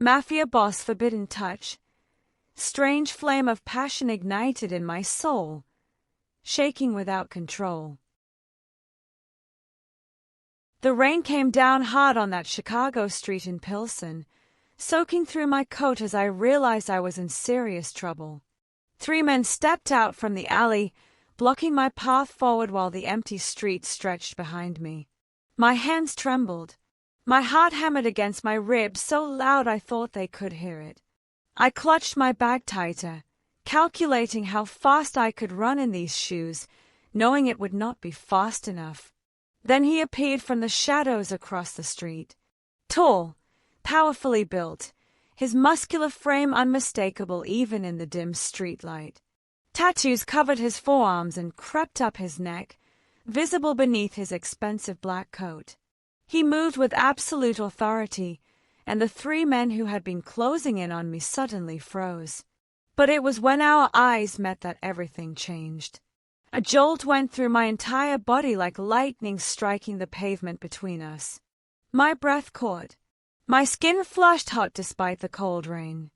Mafia boss forbidden touch. Strange flame of passion ignited in my soul, shaking without control. The rain came down hard on that Chicago street in Pilsen, soaking through my coat as I realized I was in serious trouble. 3 men stepped out from the alley, blocking my path forward while the empty street stretched behind me. My hands trembled. My heart hammered against my ribs so loud I thought they could hear it. I clutched my bag tighter, calculating how fast I could run in these shoes, knowing it would not be fast enough. Then he appeared from the shadows across the street. Tall, powerfully built, his muscular frame unmistakable even in the dim streetlight. Tattoos covered his forearms and crept up his neck, visible beneath his expensive black coat. He moved with absolute authority, and the 3 men who had been closing in on me suddenly froze. But it was when our eyes met that everything changed. A jolt went through my entire body like lightning striking the pavement between us. My breath caught. My skin flushed hot despite the cold rain.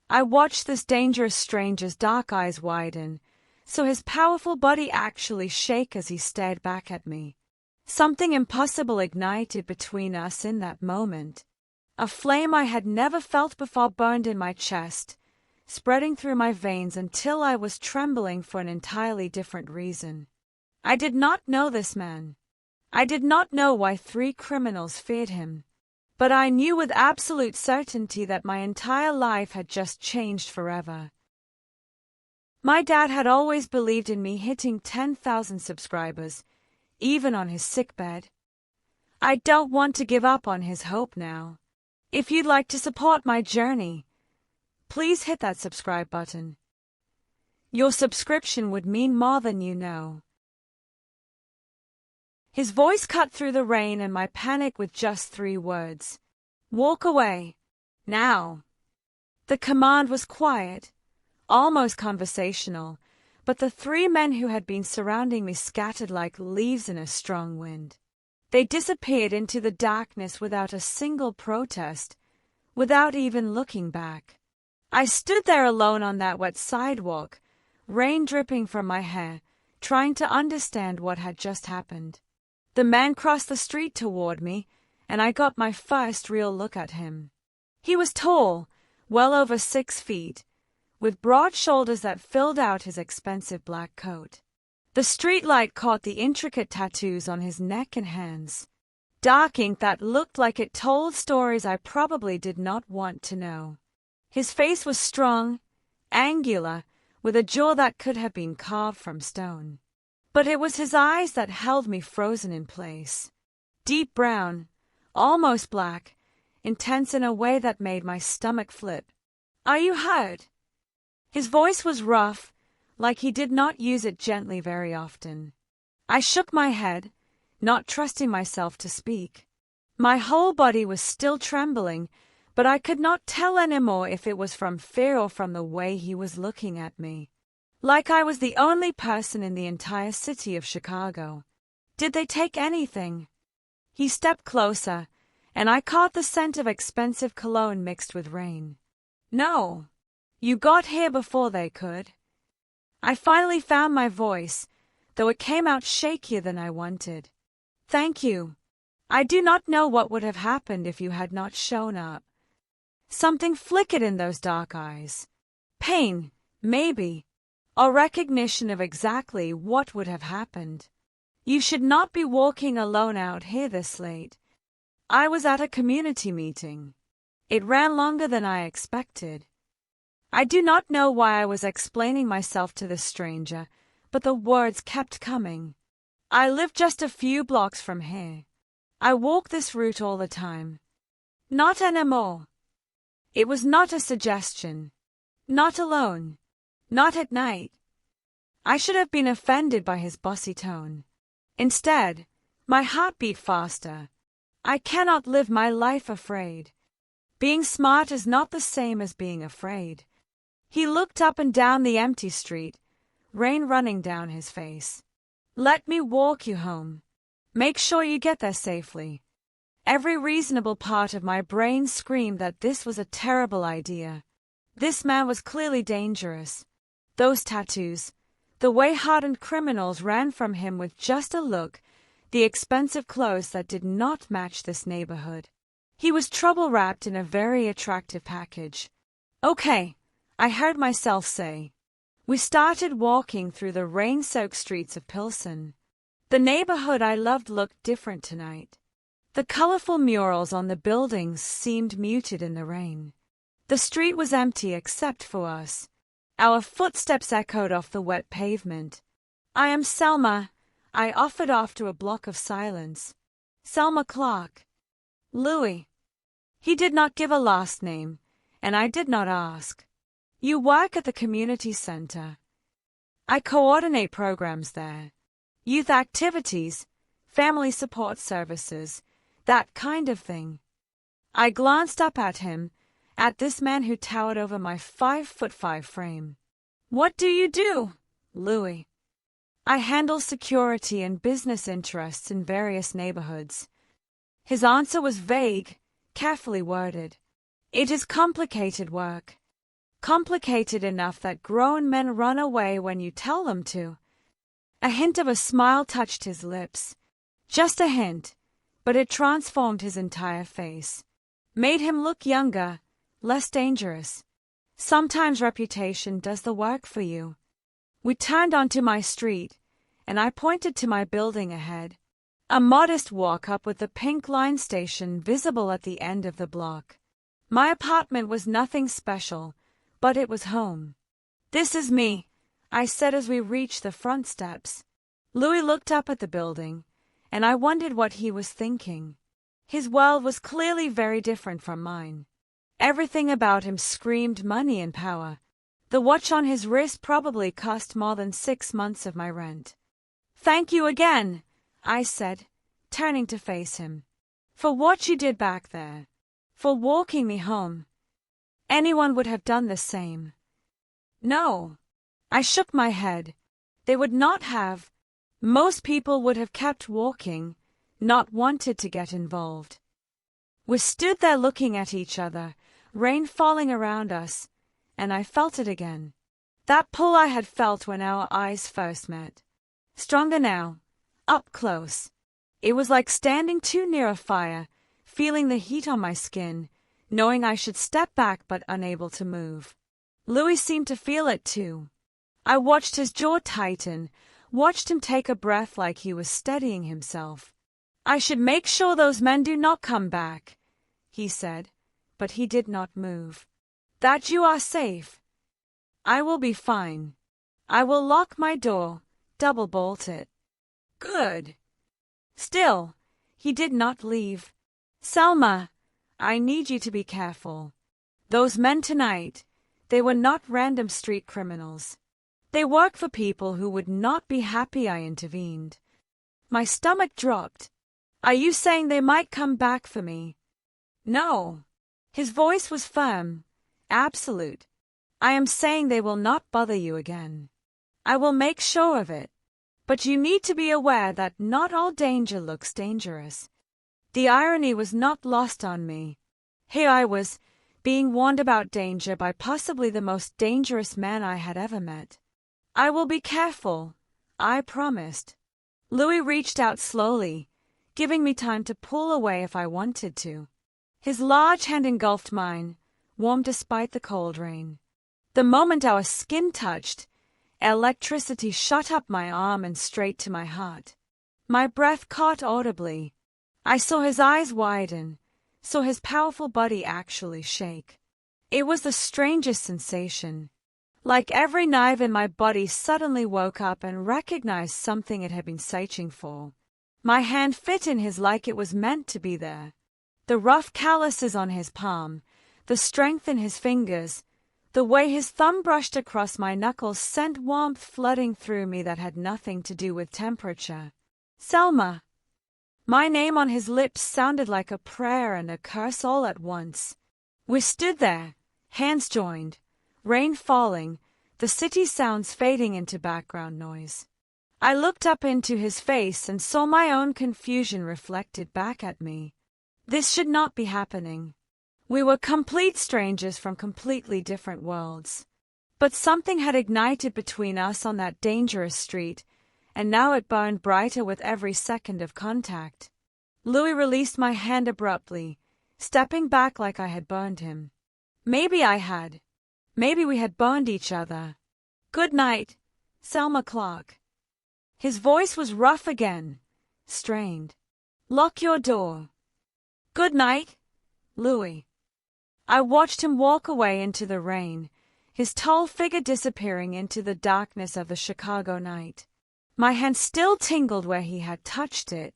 I watched this dangerous stranger's dark eyes widen, so his powerful body actually shake as he stared back at me. Something impossible ignited between us in that moment. A flame I had never felt before burned in my chest, spreading through my veins until I was trembling for an entirely different reason. I did not know this man. I did not know why 3 criminals feared him. But I knew with absolute certainty that my entire life had just changed forever. My dad had always believed in me hitting 10,000 subscribers, even on his sickbed. I don't want to give up on his hope now. If you'd like to support my journey, please hit that subscribe button. Your subscription would mean more than you know. His voice cut through the rain and my panic with just 3 words. Walk away. Now. The command was quiet, almost conversational, but the 3 men who had been surrounding me scattered like leaves in a strong wind. They disappeared into the darkness without a single protest, without even looking back. I stood there alone on that wet sidewalk, rain dripping from my hair, trying to understand what had just happened. The man crossed the street toward me, and I got my first real look at him. He was tall, well over 6 feet, with broad shoulders that filled out his expensive black coat. The streetlight caught the intricate tattoos on his neck and hands, dark ink that looked like it told stories I probably did not want to know. His face was strong, angular, with a jaw that could have been carved from stone. But it was his eyes that held me frozen in place. Deep brown, almost black, intense in a way that made my stomach flip. Are you hurt? His voice was rough, like he did not use it gently very often. I shook my head, not trusting myself to speak. My whole body was still trembling, but I could not tell anymore if it was from fear or from the way he was looking at me. Like I was the only person in the entire city of Chicago. Did they take anything? He stepped closer, and I caught the scent of expensive cologne mixed with rain. No. You got here before they could. I finally found my voice, though it came out shakier than I wanted. Thank you. I do not know what would have happened if you had not shown up. Something flickered in those dark eyes. Pain, maybe, or recognition of exactly what would have happened. You should not be walking alone out here this late. I was at a community meeting. It ran longer than I expected. I do not know why I was explaining myself to this stranger, but the words kept coming. I live just a few blocks from here. I walk this route all the time. Not anymore. It was not a suggestion. Not alone. Not at night. I should have been offended by his bossy tone. Instead, my heart beat faster. I cannot live my life afraid. Being smart is not the same as being afraid. He looked up and down the empty street, rain running down his face. Let me walk you home. Make sure you get there safely. Every reasonable part of my brain screamed that this was a terrible idea. This man was clearly dangerous. Those tattoos, the way hardened criminals ran from him with just a look, the expensive clothes that did not match this neighborhood. He was trouble wrapped in a very attractive package. Okay, I heard myself say. We started walking through the rain-soaked streets of Pilsen. The neighborhood I loved looked different tonight. The colorful murals on the buildings seemed muted in the rain. The street was empty except for us. Our footsteps echoed off the wet pavement. "I am Selma," I offered after a block of silence. "Selma Clark." "Louis." He did not give a last name, and I did not ask. "You work at the community center." "I coordinate programs there. Youth activities, family support services, that kind of thing." I glanced up at him, at this man who towered over my 5'5" frame. "What do you do, Louis?" "I handle security and business interests in various neighborhoods." His answer was vague, carefully worded. "It is complicated work. Complicated enough that grown men run away when you tell them to." A hint of a smile touched his lips. Just a hint, but it transformed his entire face. Made him look younger, less dangerous. Sometimes reputation does the work for you. We turned onto my street, and I pointed to my building ahead. A modest walk up with the pink line station visible at the end of the block. My apartment was nothing special, but it was home. "This is me," I said as we reached the front steps. Louis looked up at the building, and I wondered what he was thinking. His world was clearly very different from mine. Everything about him screamed money and power. The watch on his wrist probably cost more than 6 months of my rent. "Thank you again," I said, turning to face him. "For what you did back there. For walking me home. Anyone would have done the same." "No." I shook my head. "They would not have. Most people would have kept walking, not wanted to get involved." We stood there looking at each other, rain falling around us, and I felt it again. That pull I had felt when our eyes first met. Stronger now, up close. It was like standing too near a fire, feeling the heat on my skin, knowing I should step back but unable to move. Louis seemed to feel it too. I watched his jaw tighten, watched him take a breath like he was steadying himself. "I should make sure those men do not come back," he said, but he did not move. "That you are safe." "I will be fine. I will lock my door, double bolt it." "Good." Still, he did not leave. "Selma, I need you to be careful. Those men tonight, they were not random street criminals. They work for people who would not be happy I intervened." My stomach dropped. "Are you saying they might come back for me?" "No." His voice was firm, absolute. "I am saying they will not bother you again. I will make sure of it. But you need to be aware that not all danger looks dangerous." The irony was not lost on me. Here I was, being warned about danger by possibly the most dangerous man I had ever met. "I will be careful," I promised. Louis reached out slowly, giving me time to pull away if I wanted to. His large hand engulfed mine, warm despite the cold rain. The moment our skin touched, electricity shot up my arm and straight to my heart. My breath caught audibly. I saw his eyes widen, saw his powerful body actually shake. It was the strangest sensation. Like every nerve in my body suddenly woke up and recognized something it had been searching for. My hand fit in his like it was meant to be there. The rough calluses on his palm, the strength in his fingers, the way his thumb brushed across my knuckles sent warmth flooding through me that had nothing to do with temperature. "Selma." My name on his lips sounded like a prayer and a curse all at once. We stood there, hands joined, rain falling, the city sounds fading into background noise. I looked up into his face and saw my own confusion reflected back at me. This should not be happening. We were complete strangers from completely different worlds. But something had ignited between us on that dangerous street, and now it burned brighter with every second of contact. Louis released my hand abruptly, stepping back like I had burned him. Maybe I had. Maybe we had burned each other. Good night, Selma Clark. His voice was rough again, strained. Lock your door. Good night, Louis. I watched him walk away into the rain, his tall figure disappearing into the darkness of the Chicago night. My hand still tingled where he had touched it.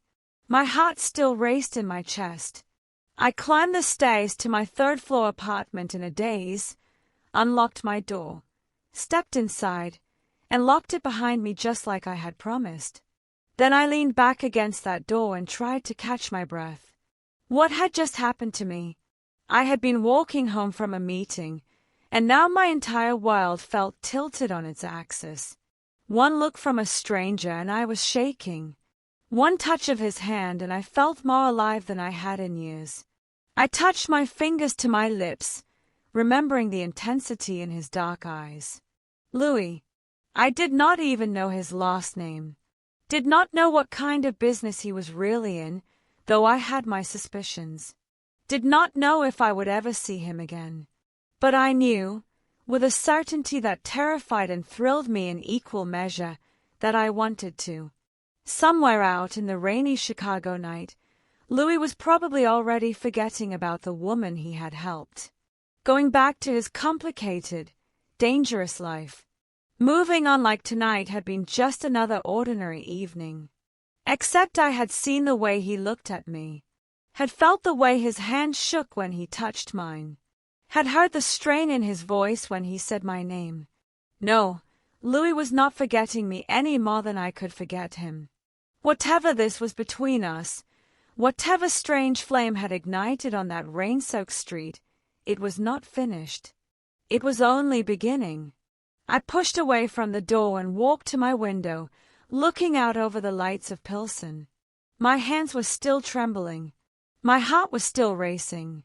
My heart still raced in my chest. I climbed the stairs to my third-floor apartment in a daze, unlocked my door, stepped inside, and locked it behind me just like I had promised. Then I leaned back against that door and tried to catch my breath. What had just happened to me? I had been walking home from a meeting, and now my entire world felt tilted on its axis. One look from a stranger and I was shaking. One touch of his hand and I felt more alive than I had in years. I touched my fingers to my lips, remembering the intensity in his dark eyes. Louis. I did not even know his last name. Did not know what kind of business he was really in, though I had my suspicions. Did not know if I would ever see him again. But I knew, with a certainty that terrified and thrilled me in equal measure, that I wanted to. Somewhere out in the rainy Chicago night, Louis was probably already forgetting about the woman he had helped. Going back to his complicated, dangerous life. Moving on like tonight had been just another ordinary evening. Except I had seen the way he looked at me, had felt the way his hand shook when he touched mine, had heard the strain in his voice when he said my name. No, Louis was not forgetting me any more than I could forget him. Whatever this was between us, whatever strange flame had ignited on that rain-soaked street, it was not finished. It was only beginning. I pushed away from the door and walked to my window, looking out over the lights of Pilsen. My hands were still trembling. My heart was still racing.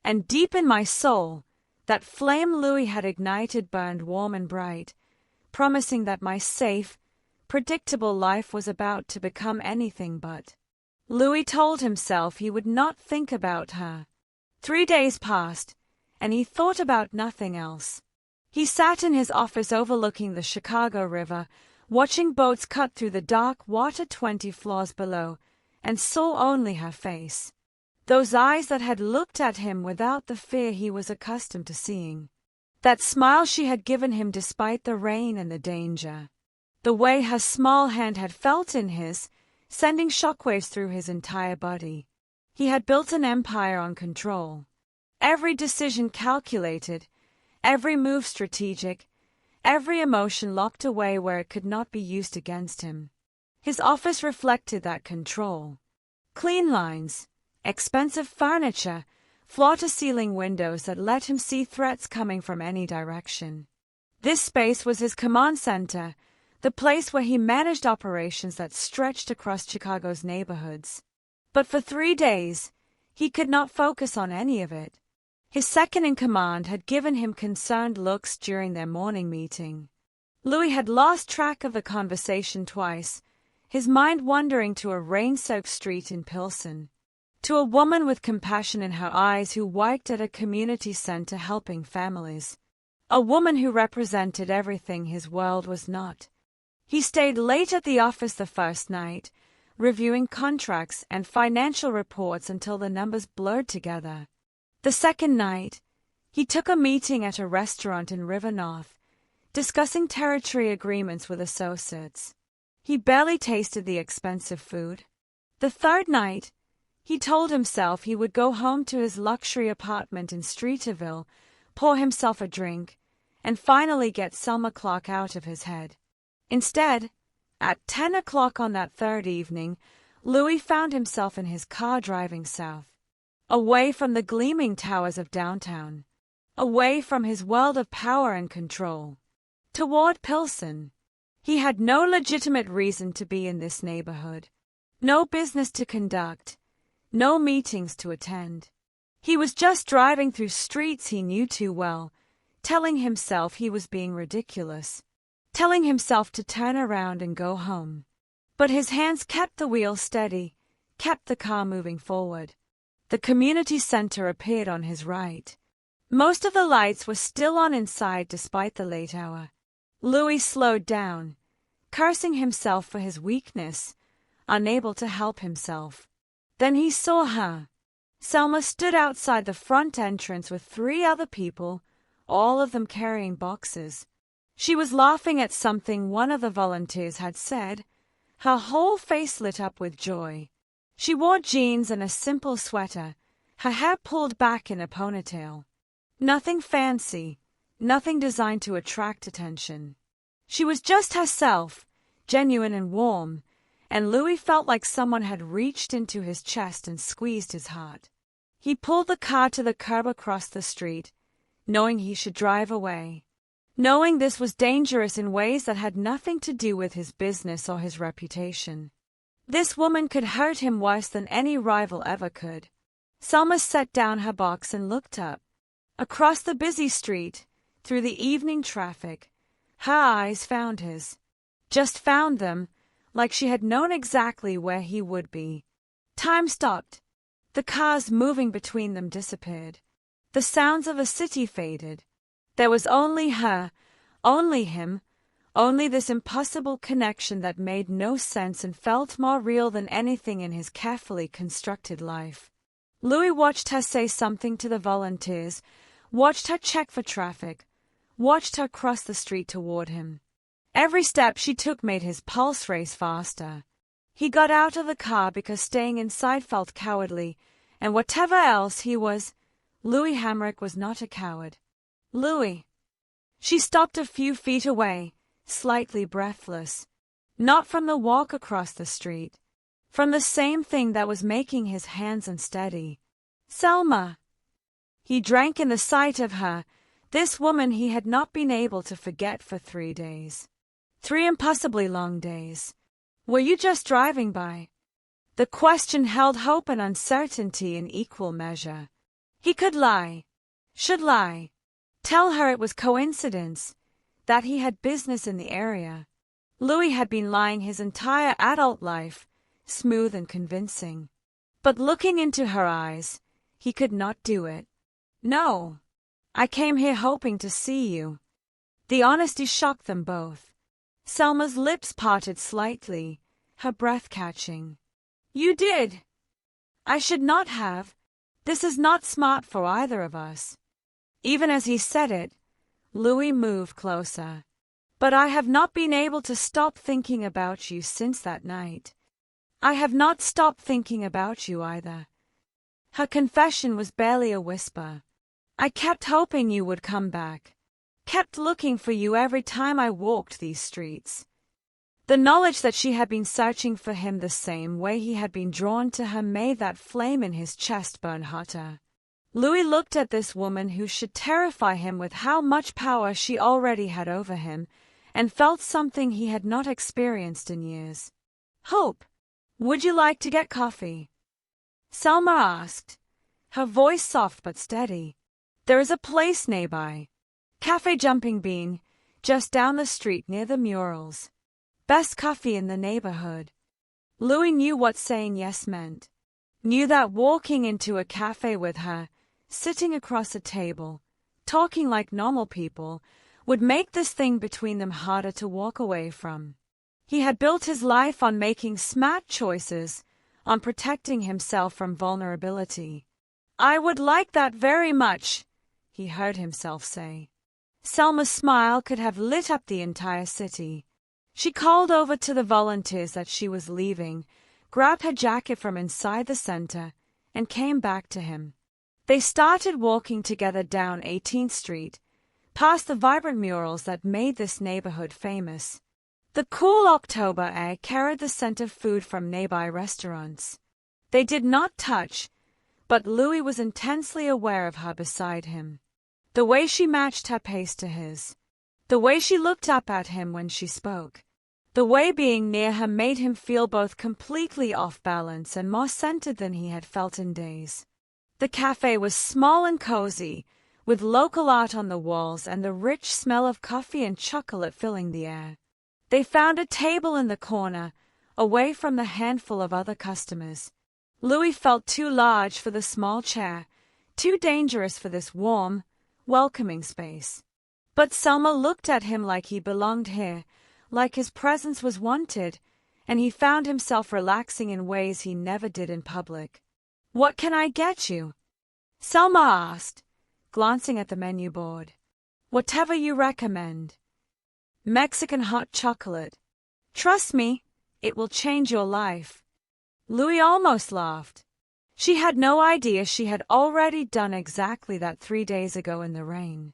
And deep in my soul, that flame Louis had ignited burned warm and bright, promising that my safe, predictable life was about to become anything but. Louis told himself he would not think about her. 3 days passed, and he thought about nothing else. He sat in his office overlooking the Chicago River, watching boats cut through the dark water 20 floors below, and saw only her face. Those eyes that had looked at him without the fear he was accustomed to seeing. That smile she had given him despite the rain and the danger. The way her small hand had felt in his, sending shockwaves through his entire body. He had built an empire on control. Every decision calculated, every move strategic, every emotion locked away where it could not be used against him. His office reflected that control. Clean lines, expensive furniture, floor-to-ceiling windows that let him see threats coming from any direction. This space was his command center, the place where he managed operations that stretched across Chicago's neighborhoods. But for 3 days, he could not focus on any of it. His second-in-command had given him concerned looks during their morning meeting. Louis had lost track of the conversation twice, his mind wandering to a rain-soaked street in Pilsen, to a woman with compassion in her eyes who worked at a community center helping families, a woman who represented everything his world was not. He stayed late at the office the first night, reviewing contracts and financial reports until the numbers blurred together. The second night, he took a meeting at a restaurant in River North, discussing territory agreements with associates. He barely tasted the expensive food. The third night, he told himself he would go home to his luxury apartment in Streeterville, pour himself a drink, and finally get Selma Clark out of his head. Instead, at 10 o'clock on that third evening, Louis found himself in his car driving south, away from the gleaming towers of downtown, away from his world of power and control, toward Pilsen. He had no legitimate reason to be in this neighborhood, no business to conduct, no meetings to attend. He was just driving through streets he knew too well, telling himself he was being ridiculous, telling himself to turn around and go home. But his hands kept the wheel steady, kept the car moving forward. The community center appeared on his right. Most of the lights were still on inside despite the late hour. Louis slowed down, cursing himself for his weakness, unable to help himself. Then he saw her. Selma stood outside the front entrance with 3 other people, all of them carrying boxes. She was laughing at something one of the volunteers had said. Her whole face lit up with joy. She wore jeans and a simple sweater, her hair pulled back in a ponytail. Nothing fancy, nothing designed to attract attention. She was just herself, genuine and warm, and Louis felt like someone had reached into his chest and squeezed his heart. He pulled the car to the curb across the street, knowing he should drive away, knowing this was dangerous in ways that had nothing to do with his business or his reputation. This woman could hurt him worse than any rival ever could. Selma set down her box and looked up. Across the busy street, through the evening traffic, her eyes found his. Just found them, like she had known exactly where he would be. Time stopped. The cars moving between them disappeared. The sounds of a city faded. There was only her, only him, only this impossible connection that made no sense and felt more real than anything in his carefully constructed life. Louis watched her say something to the volunteers, watched her check for traffic, watched her cross the street toward him. Every step she took made his pulse race faster. He got out of the car because staying inside felt cowardly, and whatever else he was, Louis Hamrick was not a coward. Louis. She stopped a few feet away, slightly breathless. Not from the walk across the street. From the same thing that was making his hands unsteady. Selma! He drank in the sight of her, this woman he had not been able to forget for 3 days. 3 impossibly long days. Were you just driving by? The question held hope and uncertainty in equal measure. He could lie. Should lie. Tell her it was coincidence, that he had business in the area. Louis had been lying his entire adult life, smooth and convincing. But looking into her eyes, he could not do it. No. I came here hoping to see you. The honesty shocked them both. Selma's lips parted slightly, her breath catching. You did. I should not have. This is not smart for either of us. Even as he said it, Louis moved closer. But I have not been able to stop thinking about you since that night. I have not stopped thinking about you either. Her confession was barely a whisper. I kept hoping you would come back. Kept looking for you every time I walked these streets. The knowledge that she had been searching for him the same way he had been drawn to her made that flame in his chest burn hotter. Louis looked at this woman who should terrify him with how much power she already had over him, and felt something he had not experienced in years. Hope, would you like to get coffee? Selma asked, her voice soft but steady. There is a place nearby. Cafe Jumping Bean, just down the street near the murals. Best coffee in the neighborhood. Louis knew what saying yes meant. Knew that walking into a cafe with her, sitting across a table, talking like normal people, would make this thing between them harder to walk away from. He had built his life on making smart choices, on protecting himself from vulnerability. I would like that very much, he heard himself say. Selma's smile could have lit up the entire city. She called over to the volunteers that she was leaving, grabbed her jacket from inside the center, and came back to him. They started walking together down 18th Street, past the vibrant murals that made this neighborhood famous. The cool October air carried the scent of food from nearby restaurants. They did not touch, but Louis was intensely aware of her beside him. The way she matched her pace to his. The way she looked up at him when she spoke. The way being near her made him feel both completely off balance and more centered than he had felt in days. The cafe was small and cozy, with local art on the walls and the rich smell of coffee and chocolate filling the air. They found a table in the corner, away from the handful of other customers. Louis felt too large for the small chair, too dangerous for this warm, welcoming space. But Selma looked at him like he belonged here, like his presence was wanted, and he found himself relaxing in ways he never did in public. "What can I get you?" Selma asked, glancing at the menu board. "Whatever you recommend." "Mexican hot chocolate. Trust me, it will change your life." Louis almost laughed. She had no idea she had already done exactly that 3 days ago in the rain.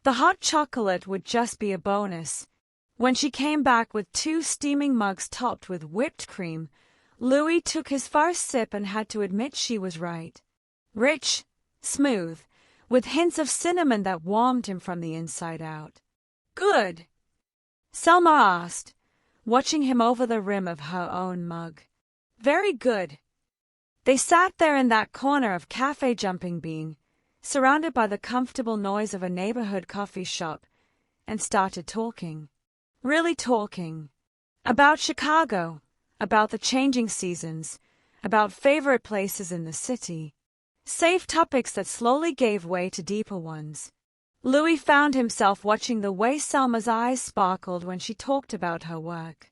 The hot chocolate would just be a bonus. When she came back with 2 steaming mugs topped with whipped cream, Louis took his first sip and had to admit she was right. Rich, smooth, with hints of cinnamon that warmed him from the inside out. "Good?" Selma asked, watching him over the rim of her own mug. "Very good." They sat there in that corner of Café Jumping Bean, surrounded by the comfortable noise of a neighborhood coffee shop, and started talking. Really talking. About Chicago, about the changing seasons, about favorite places in the city. Safe topics that slowly gave way to deeper ones. Louis found himself watching the way Selma's eyes sparkled when she talked about her work.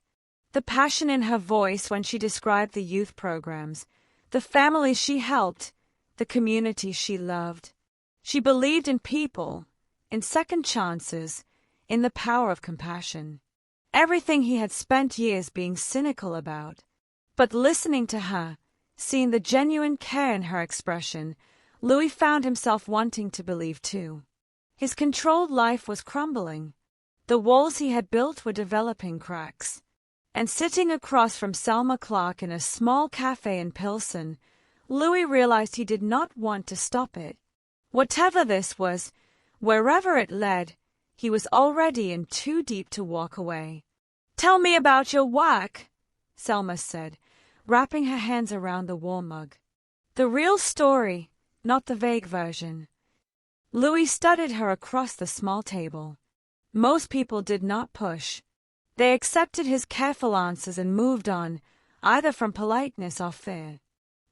The passion in her voice when she described the youth programs, the families she helped, the community she loved. She believed in people, in second chances, in the power of compassion. Everything he had spent years being cynical about. But listening to her, seeing the genuine care in her expression, Louis found himself wanting to believe too. His controlled life was crumbling. The walls he had built were developing cracks. And sitting across from Selma Clark in a small cafe in Pilsen, Louis realized he did not want to stop it. Whatever this was, wherever it led, he was already in too deep to walk away. "Tell me about your work," Selma said, wrapping her hands around the warm mug. "The real story, not the vague version." Louis studied her across the small table. Most people did not push. They accepted his careful answers and moved on, either from politeness or fear.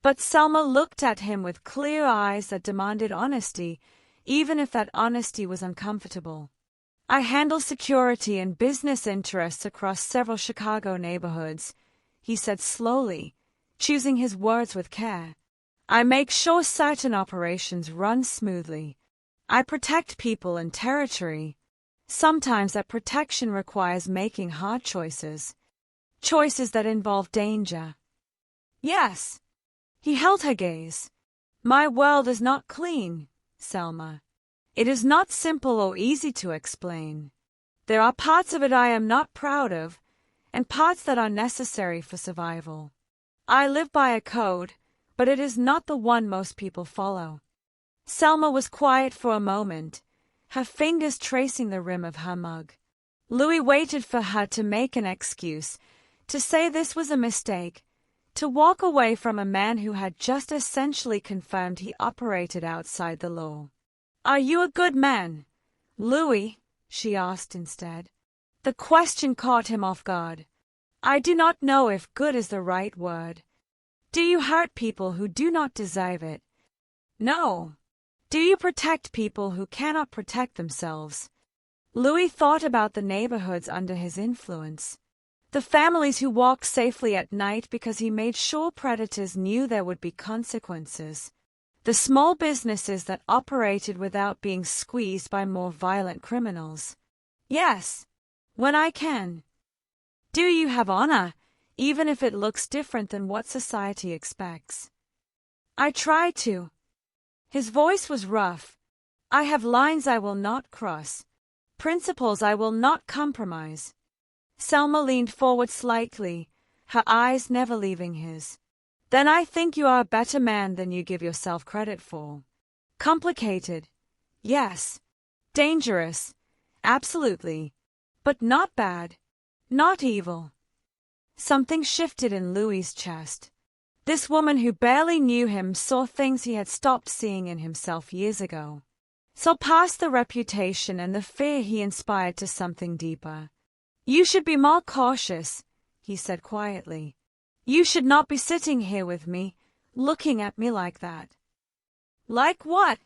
But Selma looked at him with clear eyes that demanded honesty, even if that honesty was uncomfortable. "I handle security and business interests across several Chicago neighborhoods," he said slowly, choosing his words with care. "I make sure certain operations run smoothly. I protect people and territory. Sometimes that protection requires making hard choices. Choices that involve danger." "Yes." He held her gaze. "My world is not clean, Selma. It is not simple or easy to explain. There are parts of it I am not proud of, and parts that are necessary for survival. I live by a code, but it is not the one most people follow." Selma was quiet for a moment, her fingers tracing the rim of her mug. Louis waited for her to make an excuse, to say this was a mistake, to walk away from a man who had just essentially confirmed he operated outside the law. "Are you a good man, Louis?" she asked instead. The question caught him off guard. "I do not know if good is the right word." "Do you hurt people who do not deserve it?" "No." "Do you protect people who cannot protect themselves?" Louis thought about the neighborhoods under his influence. The families who walked safely at night because he made sure predators knew there would be consequences. The small businesses that operated without being squeezed by more violent criminals. "Yes, when I can." "Do you have honor, even if it looks different than what society expects?" "I try to." His voice was rough. "I have lines I will not cross, principles I will not compromise." Selma leaned forward slightly, her eyes never leaving his. "Then I think you are a better man than you give yourself credit for." "Complicated, yes. Dangerous, absolutely. But not bad, not evil." Something shifted in Louis's chest. This woman who barely knew him saw things he had stopped seeing in himself years ago. Saw past the reputation and the fear he inspired to something deeper. "You should be more cautious," he said quietly. "You should not be sitting here with me, looking at me like that." "Like what?"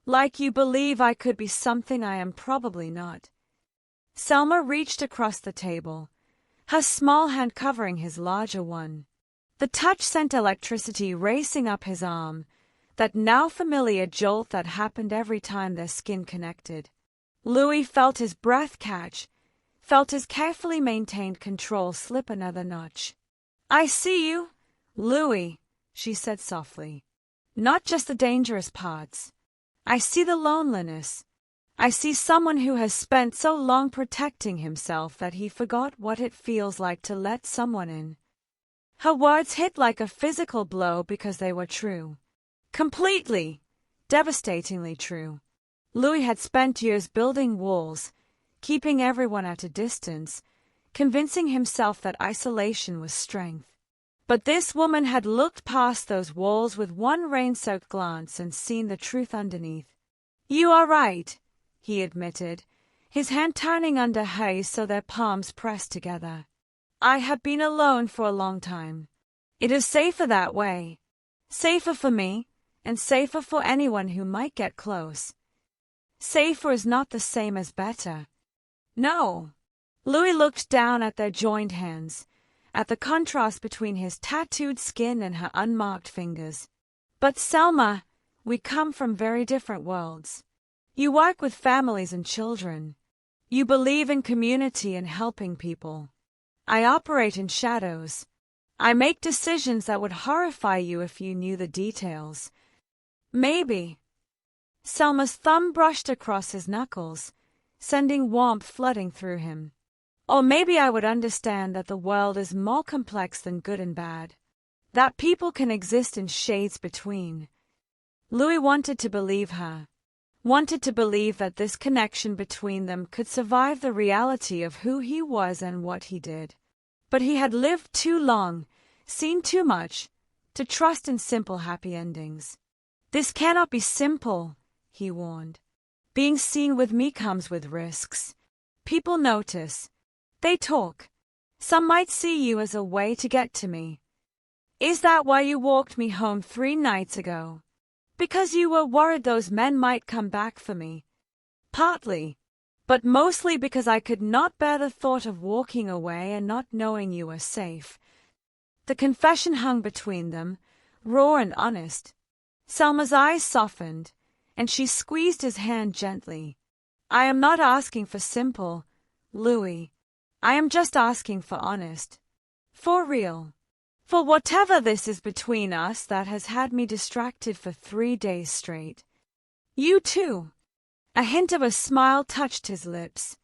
"Like you believe I could be something I am probably not." Selma reached across the table, her small hand covering his larger one. The touch sent electricity racing up his arm, that now familiar jolt that happened every time their skin connected. Louis felt his breath catch, felt his carefully maintained control slip another notch. "I see you, Louis," she said softly. "Not just the dangerous parts. I see the loneliness. I see someone who has spent so long protecting himself that he forgot what it feels like to let someone in." Her words hit like a physical blow because they were true. Completely, devastatingly true. Louis had spent years building walls, keeping everyone at a distance, convincing himself that isolation was strength. But this woman had looked past those walls with one rain-soaked glance and seen the truth underneath. "You are right," he admitted, his hand turning under hers so their palms pressed together. "I have been alone for a long time. It is safer that way. Safer for me, and safer for anyone who might get close. Safer is not the same as better." "No." Louis looked down at their joined hands, at the contrast between his tattooed skin and her unmarked fingers. "But Selma, we come from very different worlds. You work with families and children. You believe in community and helping people. I operate in shadows. I make decisions that would horrify you if you knew the details." "Maybe." Selma's thumb brushed across his knuckles, sending warmth flooding through him. "Or maybe I would understand that the world is more complex than good and bad. That people can exist in shades between." Louis wanted to believe her. Wanted to believe that this connection between them could survive the reality of who he was and what he did. But he had lived too long, seen too much, to trust in simple happy endings. "This cannot be simple," he warned. "Being seen with me comes with risks. People notice. They talk. Some might see you as a way to get to me." "Is that why you walked me home 3 nights ago? Because you were worried those men might come back for me?" "Partly. But mostly because I could not bear the thought of walking away and not knowing you were safe." The confession hung between them, raw and honest. Selma's eyes softened, and she squeezed his hand gently. "I am not asking for simple, Louis. I am just asking for honest. For real. For whatever this is between us that has had me distracted for 3 days straight." "You too." A hint of a smile touched his lips.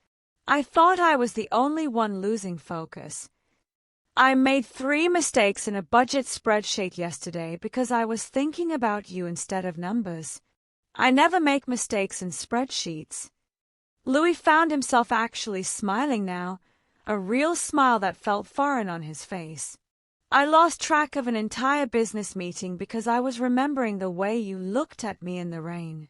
"I thought I was the only one losing focus. I made 3 mistakes in a budget spreadsheet yesterday because I was thinking about you instead of numbers. I never make mistakes in spreadsheets." Louis found himself actually smiling now, a real smile that felt foreign on his face. "I lost track of an entire business meeting because I was remembering the way you looked at me in the rain."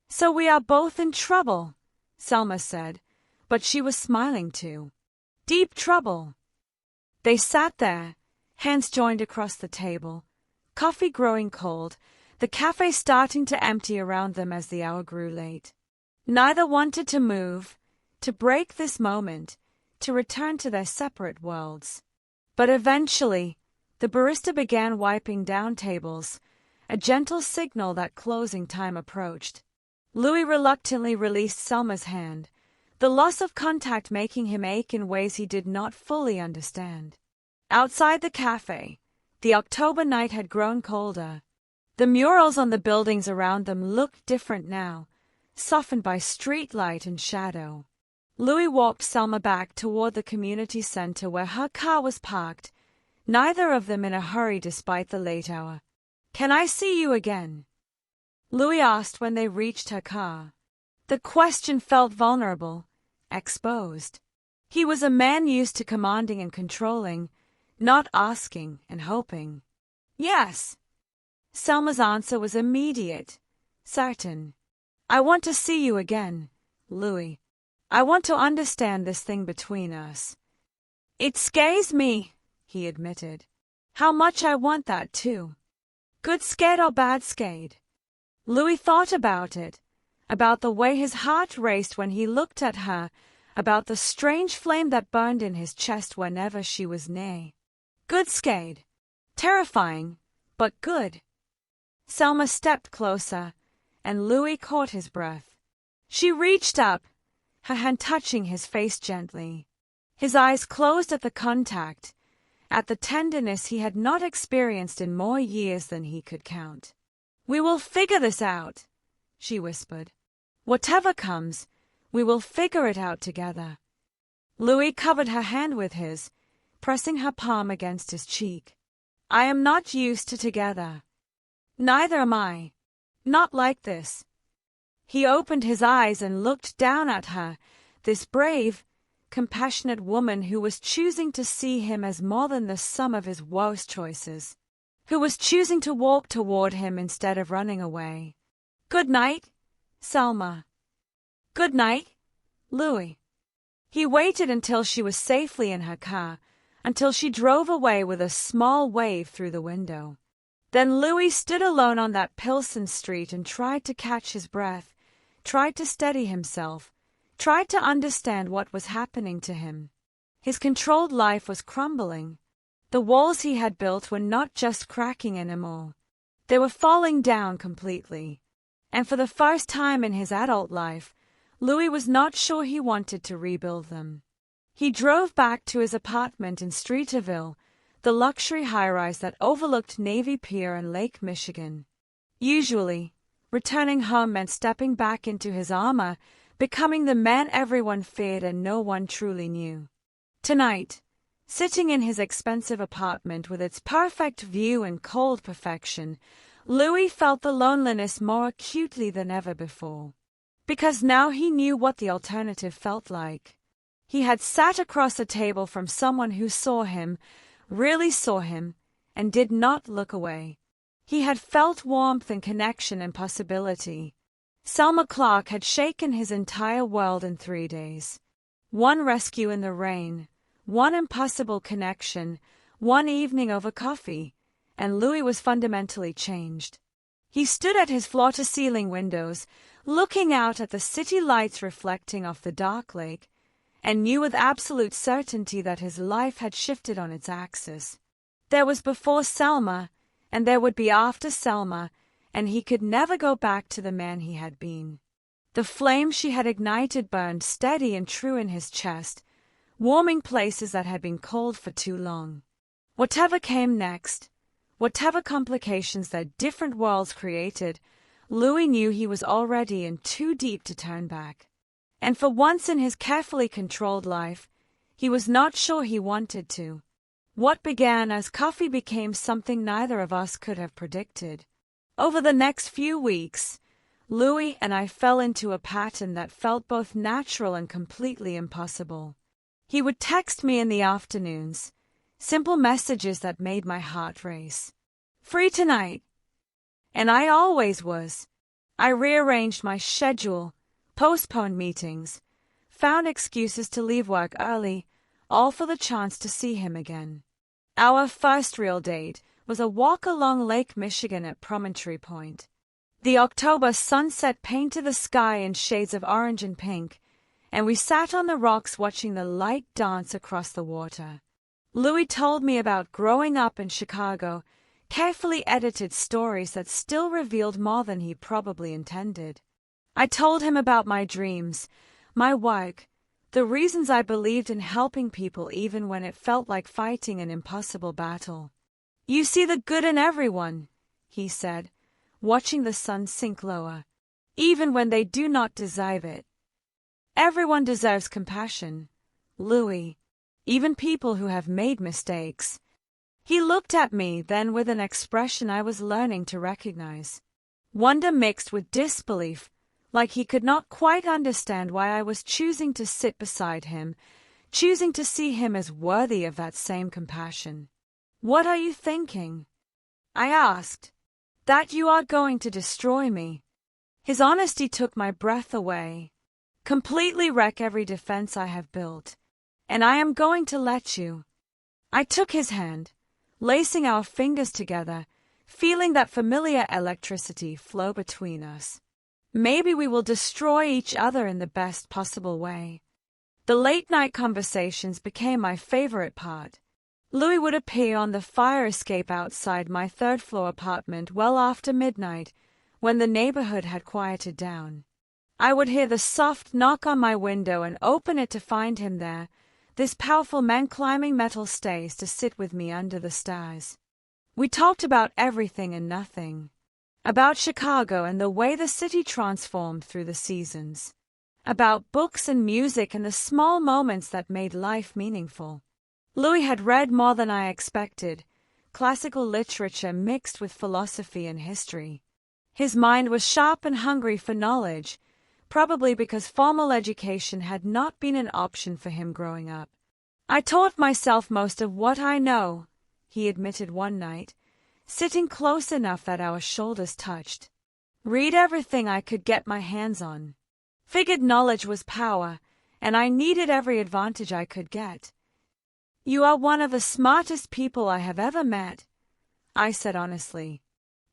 "So we are both in trouble," Selma said, but she was smiling too. "Deep trouble." They sat there, hands joined across the table, coffee growing cold, the cafe starting to empty around them as the hour grew late. Neither wanted to move, to break this moment, to return to their separate worlds. But eventually, the barista began wiping down tables, a gentle signal that closing time approached. Louis reluctantly released Selma's hand, the loss of contact making him ache in ways he did not fully understand. Outside the cafe, the October night had grown colder. The murals on the buildings around them looked different now, softened by street light and shadow. Louis walked Selma back toward the community center where her car was parked, neither of them in a hurry despite the late hour. "Can I see you again?" Louis asked when they reached her car. The question felt vulnerable, exposed. He was a man used to commanding and controlling, not asking and hoping. Yes. Selma's answer was immediate, certain. I want to see you again, Louis. I want to understand this thing between us. It scares me, he admitted. How much I want that too. Good scared or bad scared? Louis thought about it, about the way his heart raced when he looked at her, about the strange flame that burned in his chest whenever she was near. Good scared. Terrifying, but good. Selma stepped closer, and Louis caught his breath. She reached up, her hand touching his face gently. His eyes closed at the contact, at the tenderness he had not experienced in more years than he could count. We will figure this out, she whispered. Whatever comes, we will figure it out together. Louis covered her hand with his, pressing her palm against his cheek. I am not used to together. Neither am I. Not like this. He opened his eyes and looked down at her, this brave, compassionate woman who was choosing to see him as more than the sum of his worst choices, who was choosing to walk toward him instead of running away. Good night, Selma. Good night, Louis. He waited until she was safely in her car, until she drove away with a small wave through the window. Then Louis stood alone on that Pilsen street and tried to catch his breath, tried to steady himself, tried to understand what was happening to him. His controlled life was crumbling. The walls he had built were not just cracking anymore. They were falling down completely. And for the first time in his adult life, Louis was not sure he wanted to rebuild them. He drove back to his apartment in Streeterville, the luxury high-rise that overlooked Navy Pier and Lake Michigan. Usually, returning home meant stepping back into his armor, becoming the man everyone feared and no one truly knew. Tonight, sitting in his expensive apartment with its perfect view and cold perfection, Louis felt the loneliness more acutely than ever before. Because now he knew what the alternative felt like. He had sat across a table from someone who saw him, really saw him, and did not look away. He had felt warmth and connection and possibility. Selma Clark had shaken his entire world in 3 days. One rescue in the rain, one impossible connection, one evening over coffee, and Louis was fundamentally changed. He stood at his floor-to-ceiling windows, looking out at the city lights reflecting off the dark lake, and knew with absolute certainty that his life had shifted on its axis. There was before Selma, and there would be after Selma, and he could never go back to the man he had been. The flame she had ignited burned steady and true in his chest, warming places that had been cold for too long. Whatever came next, whatever complications their different worlds created, Louis knew he was already in too deep to turn back. And for once in his carefully controlled life, he was not sure he wanted to. What began as coffee became something neither of us could have predicted. Over the next few weeks, Louis and I fell into a pattern that felt both natural and completely impossible. He would text me in the afternoons, simple messages that made my heart race. Free tonight. And I always was. I rearranged my schedule, postponed meetings, found excuses to leave work early, all for the chance to see him again. Our first real date was a walk along Lake Michigan at Promontory Point. The October sunset painted the sky in shades of orange and pink, and we sat on the rocks watching the light dance across the water. Louis told me about growing up in Chicago, carefully edited stories that still revealed more than he probably intended. I told him about my dreams, my work, the reasons I believed in helping people even when it felt like fighting an impossible battle. You see the good in everyone, he said, watching the sun sink lower, even when they do not deserve it. Everyone deserves compassion, Louis, even people who have made mistakes. He looked at me then with an expression I was learning to recognize. Wonder mixed with disbelief, like he could not quite understand why I was choosing to sit beside him, choosing to see him as worthy of that same compassion. "What are you thinking?" I asked. "That you are going to destroy me." His honesty took my breath away. "Completely wreck every defense I have built. And I am going to let you." I took his hand, lacing our fingers together, feeling that familiar electricity flow between us. Maybe we will destroy each other in the best possible way. The late-night conversations became my favorite part. Louis would appear on the fire escape outside my third-floor apartment well after midnight, when the neighborhood had quieted down. I would hear the soft knock on my window and open it to find him there, this powerful man climbing metal stairs to sit with me under the stars. We talked about everything and nothing. About Chicago and the way the city transformed through the seasons. About books and music and the small moments that made life meaningful. Louis had read more than I expected, classical literature mixed with philosophy and history. His mind was sharp and hungry for knowledge, probably because formal education had not been an option for him growing up. "I taught myself most of what I know," he admitted one night, sitting close enough that our shoulders touched. "Read everything I could get my hands on. Figured knowledge was power, and I needed every advantage I could get." "You are one of the smartest people I have ever met," I said honestly.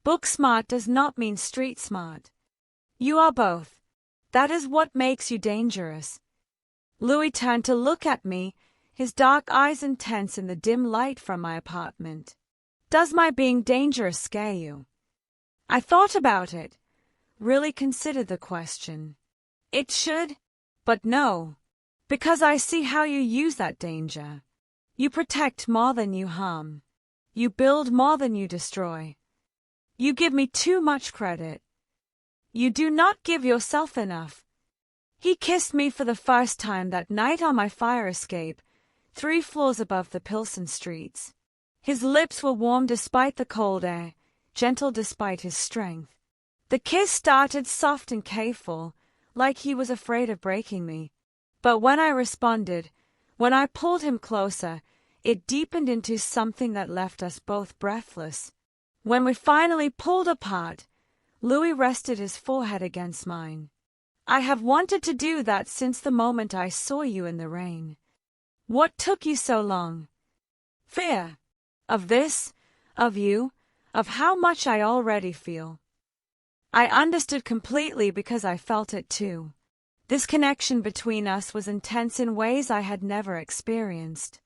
"Book smart does not mean street smart. You are both. That is what makes you dangerous." Louis turned to look at me, his dark eyes intense in the dim light from my apartment. "Does my being dangerous scare you?" I thought about it, really considered the question. It should, but no, because I see how you use that danger. You protect more than you harm. You build more than you destroy. You give me too much credit. You do not give yourself enough. He kissed me for the first time that night on my fire escape, 3 floors above the Pilsen streets. His lips were warm despite the cold air, gentle despite his strength. The kiss started soft and careful, like he was afraid of breaking me. But when I responded, when I pulled him closer, it deepened into something that left us both breathless. When we finally pulled apart, Louis rested his forehead against mine. "I have wanted to do that since the moment I saw you in the rain." "What took you so long?" "Fear. Of this, of you, of how much I already feel." I understood completely because I felt it too. This connection between us was intense in ways I had never experienced.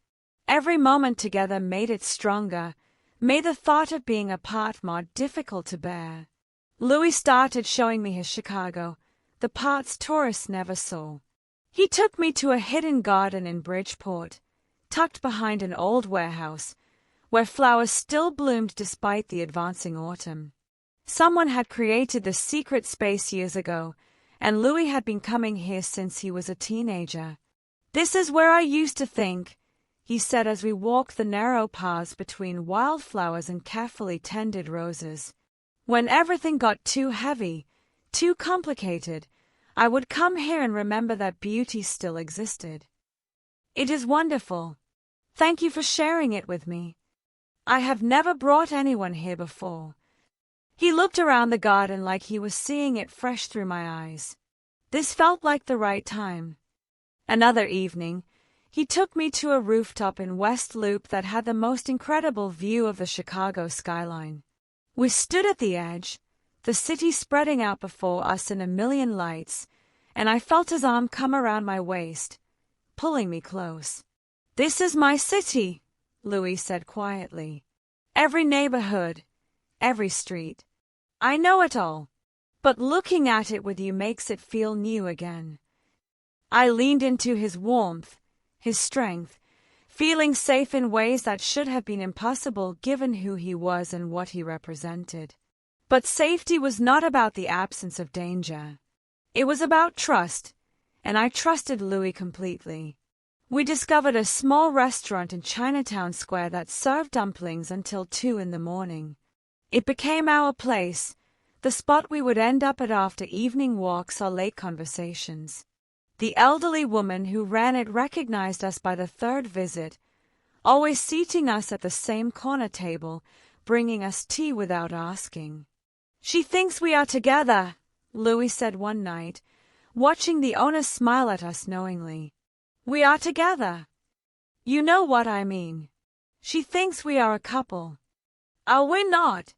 Every moment together made it stronger, made the thought of being apart more difficult to bear. Louis started showing me his Chicago, the parts tourists never saw. He took me to a hidden garden in Bridgeport, tucked behind an old warehouse, where flowers still bloomed despite the advancing autumn. Someone had created this secret space years ago, and Louis had been coming here since he was a teenager. "This is where I used to think," he said as we walked the narrow paths between wildflowers and carefully tended roses. "When everything got too heavy, too complicated, I would come here and remember that beauty still existed." It is wonderful. Thank you for sharing it with me. I have never brought anyone here before. He looked around the garden like he was seeing it fresh through my eyes. This felt like the right time. Another evening, he took me to a rooftop in West Loop that had the most incredible view of the Chicago skyline. We stood at the edge, the city spreading out before us in a million lights, and I felt his arm come around my waist, pulling me close. "This is my city," Louis said quietly. "Every neighborhood, every street. I know it all, but looking at it with you makes it feel new again." I leaned into his warmth, his strength, feeling safe in ways that should have been impossible given who he was and what he represented. But safety was not about the absence of danger. It was about trust, and I trusted Louis completely. We discovered a small restaurant in Chinatown Square that served dumplings until 2 in the morning. It became our place, the spot we would end up at after evening walks or late conversations. The elderly woman who ran it recognized us by the third visit, always seating us at the same corner table, bringing us tea without asking. "She thinks we are together," Louis said one night, watching the owner smile at us knowingly. "We are together. You know what I mean. She thinks we are a couple. Are we not?"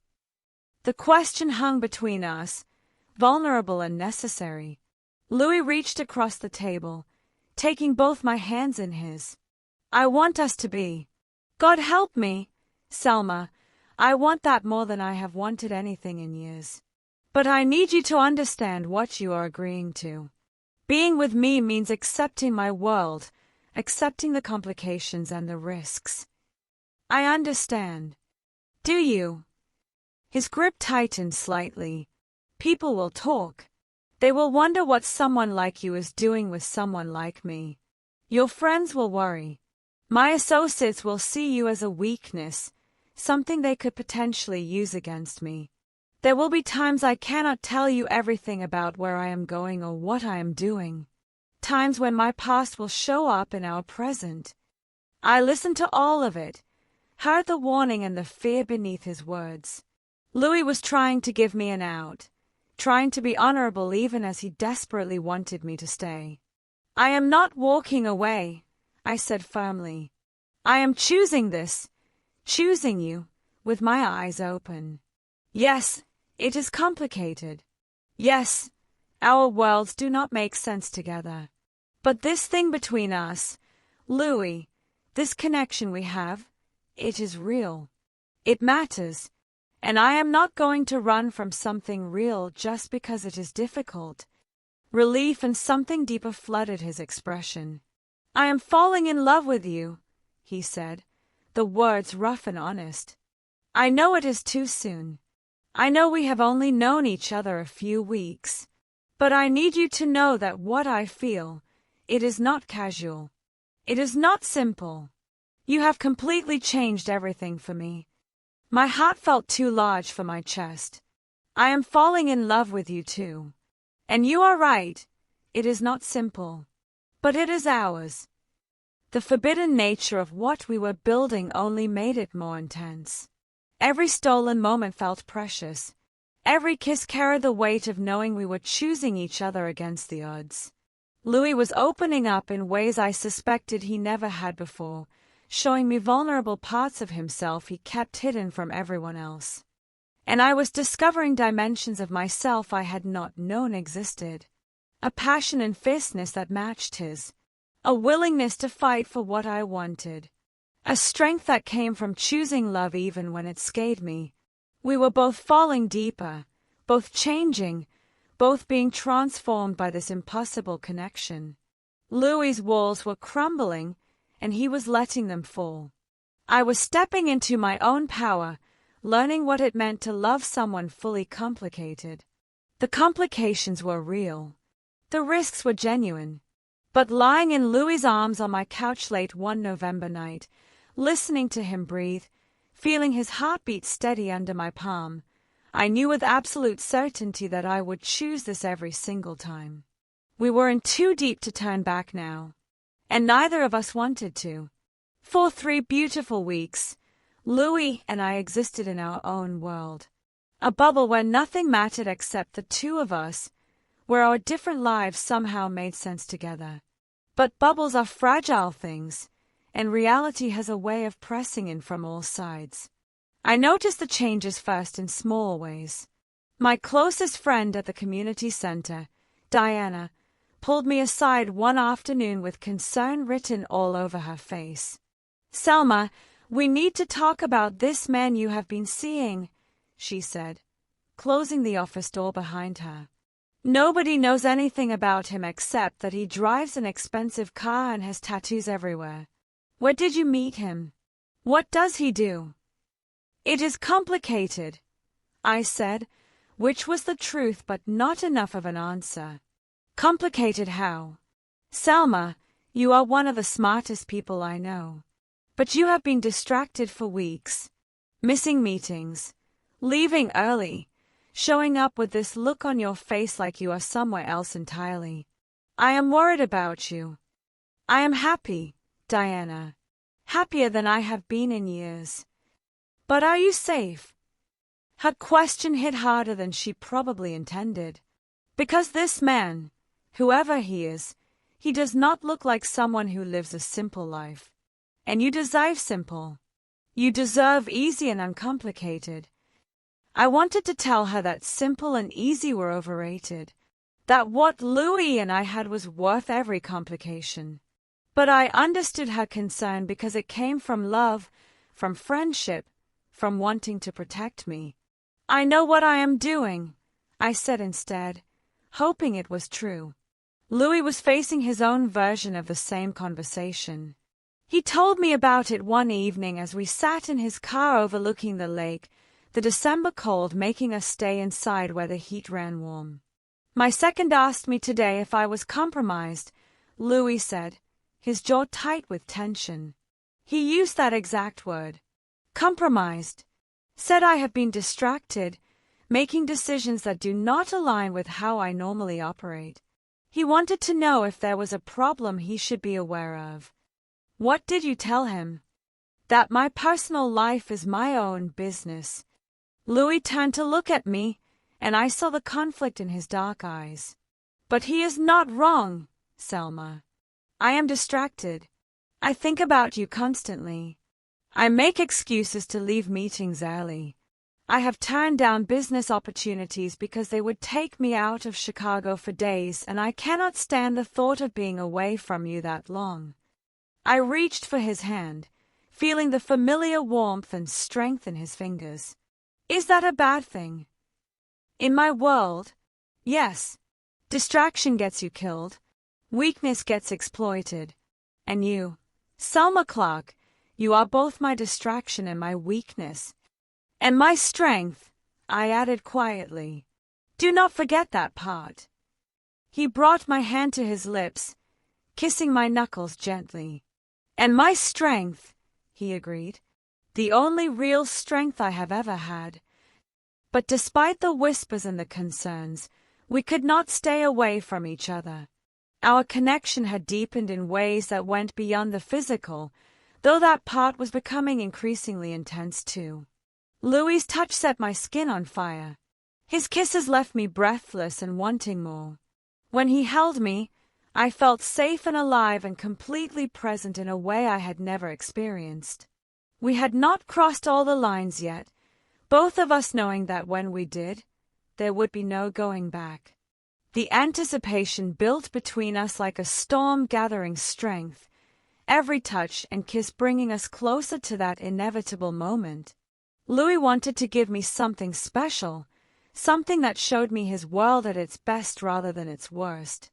The question hung between us, vulnerable and necessary. Louis reached across the table, taking both my hands in his. "I want us to be. God help me, Selma. I want that more than I have wanted anything in years. But I need you to understand what you are agreeing to. Being with me means accepting my world, accepting the complications and the risks." "I understand. Do you?" His grip tightened slightly. "People will talk. They will wonder what someone like you is doing with someone like me. Your friends will worry. My associates will see you as a weakness, something they could potentially use against me. There will be times I cannot tell you everything about where I am going or what I am doing. Times when my past will show up in our present." I listened to all of it, heard the warning and the fear beneath his words. Louis was trying to give me an out, trying to be honorable even as he desperately wanted me to stay. "I am not walking away," I said firmly. "I am choosing this, choosing you, with my eyes open. Yes, it is complicated. Yes, our worlds do not make sense together. But this thing between us, Louis, this connection we have, it is real. It matters. And I am not going to run from something real just because it is difficult." Relief and something deeper flooded his expression. "I am falling in love with you," he said, the words rough and honest. "I know it is too soon. I know we have only known each other a few weeks. But I need you to know that what I feel, it is not casual. It is not simple. You have completely changed everything for me." My heart felt too large for my chest. "I am falling in love with you too. And you are right, it is not simple. But it is ours." The forbidden nature of what we were building only made it more intense. Every stolen moment felt precious. Every kiss carried the weight of knowing we were choosing each other against the odds. Louis was opening up in ways I suspected he never had before, showing me vulnerable parts of himself he kept hidden from everyone else. And I was discovering dimensions of myself I had not known existed. A passion and fierceness that matched his. A willingness to fight for what I wanted. A strength that came from choosing love even when it scared me. We were both falling deeper, both changing, both being transformed by this impossible connection. Louis's walls were crumbling, and he was letting them fall. I was stepping into my own power, learning what it meant to love someone fully complicated. The complications were real. The risks were genuine. But lying in Louis's arms on my couch late one November night, listening to him breathe, feeling his heartbeat steady under my palm, I knew with absolute certainty that I would choose this every single time. We were in too deep to turn back now. And neither of us wanted to. For 3 beautiful weeks, Louis and I existed in our own world. A bubble where nothing mattered except the two of us, where our different lives somehow made sense together. But bubbles are fragile things, and reality has a way of pressing in from all sides. I noticed the changes first in small ways. My closest friend at the community center, Diana, pulled me aside one afternoon with concern written all over her face. "Selma, we need to talk about this man you have been seeing," she said, closing the office door behind her. "Nobody knows anything about him except that he drives an expensive car and has tattoos everywhere. Where did you meet him? What does he do?" "It is complicated," I said, which was the truth but not enough of an answer. "Complicated how?" "Selma, you are one of the smartest people I know. But you have been distracted for weeks. Missing meetings. Leaving early. Showing up with this look on your face like you are somewhere else entirely. I am worried about you. I am happy, Diana. Happier than I have been in years. But are you safe? Her question hit harder than she probably intended. Because this man, whoever he is, he does not look like someone who lives a simple life. And you deserve simple. You deserve easy and uncomplicated. I wanted to tell her that simple and easy were overrated, that what Louis and I had was worth every complication. But I understood her concern because it came from love, from friendship, from wanting to protect me. I know what I am doing, I said instead, hoping it was true. Louis was facing his own version of the same conversation. He told me about it one evening as we sat in his car overlooking the lake, the December cold making us stay inside where the heat ran warm. My second asked me today if I was compromised, Louis said, his jaw tight with tension. He used that exact word. Compromised. Said I have been distracted, making decisions that do not align with how I normally operate. He wanted to know if there was a problem he should be aware of. What did you tell him? That my personal life is my own business. Louis turned to look at me, and I saw the conflict in his dark eyes. But he is not wrong, Selma. I am distracted. I think about you constantly. I make excuses to leave meetings early. I have turned down business opportunities because they would take me out of Chicago for days, and I cannot stand the thought of being away from you that long. I reached for his hand, feeling the familiar warmth and strength in his fingers. Is that a bad thing? In my world, yes. Distraction gets you killed. Weakness gets exploited. And you, Selma Clark, you are both my distraction and my weakness. And my strength, I added quietly. Do not forget that part. He brought my hand to his lips, kissing my knuckles gently. And my strength, he agreed. The only real strength I have ever had. But despite the whispers and the concerns, we could not stay away from each other. Our connection had deepened in ways that went beyond the physical, though that part was becoming increasingly intense too. Louis' touch set my skin on fire. His kisses left me breathless and wanting more. When he held me, I felt safe and alive and completely present in a way I had never experienced. We had not crossed all the lines yet, both of us knowing that when we did, there would be no going back. The anticipation built between us like a storm gathering strength, every touch and kiss bringing us closer to that inevitable moment. Louis wanted to give me something special, something that showed me his world at its best rather than its worst.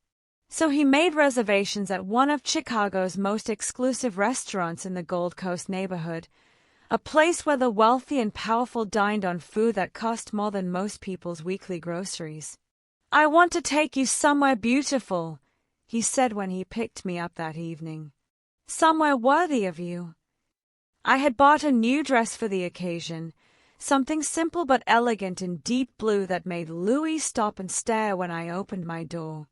So he made reservations at one of Chicago's most exclusive restaurants in the Gold Coast neighborhood, a place where the wealthy and powerful dined on food that cost more than most people's weekly groceries. I want to take you somewhere beautiful, he said when he picked me up that evening. Somewhere worthy of you. I had bought a new dress for the occasion, something simple but elegant in deep blue that made Louis stop and stare when I opened my door.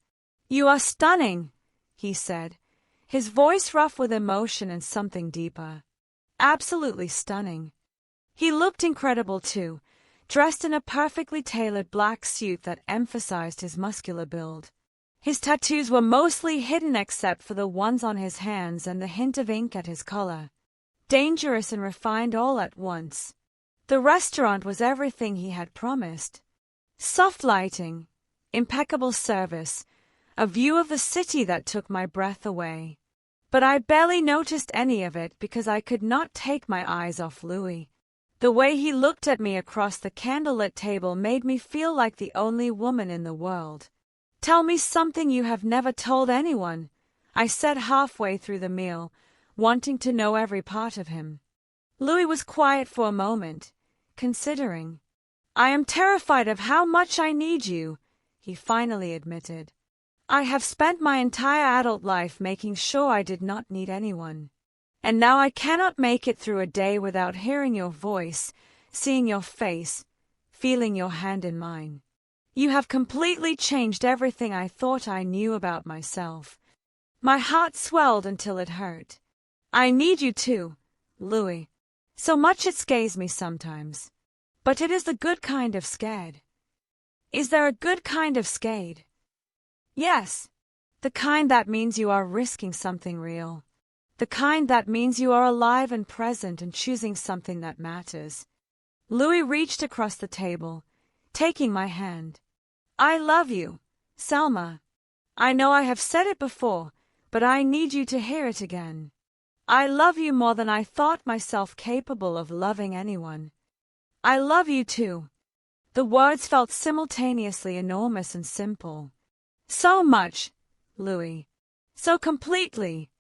You are stunning, he said, his voice rough with emotion and something deeper. Absolutely stunning. He looked incredible too, dressed in a perfectly tailored black suit that emphasized his muscular build. His tattoos were mostly hidden except for the ones on his hands and the hint of ink at his collar. Dangerous and refined all at once. The restaurant was everything he had promised. Soft lighting, impeccable service, a view of the city that took my breath away. But I barely noticed any of it because I could not take my eyes off Louis. The way he looked at me across the candlelit table made me feel like the only woman in the world. Tell me something you have never told anyone, I said halfway through the meal, wanting to know every part of him. Louis was quiet for a moment, considering. I am terrified of how much I need you, he finally admitted. I have spent my entire adult life making sure I did not need anyone. And now I cannot make it through a day without hearing your voice, seeing your face, feeling your hand in mine. You have completely changed everything I thought I knew about myself. My heart swelled until it hurt. I need you too, Louis. So much it scares me sometimes. But it is the good kind of scared. Is there a good kind of scared? Yes. The kind that means you are risking something real. The kind that means you are alive and present and choosing something that matters. Louis reached across the table, taking my hand. I love you, Selma. I know I have said it before, but I need you to hear it again. I love you more than I thought myself capable of loving anyone. I love you too. The words felt simultaneously enormous and simple. So much, Louis. So completely.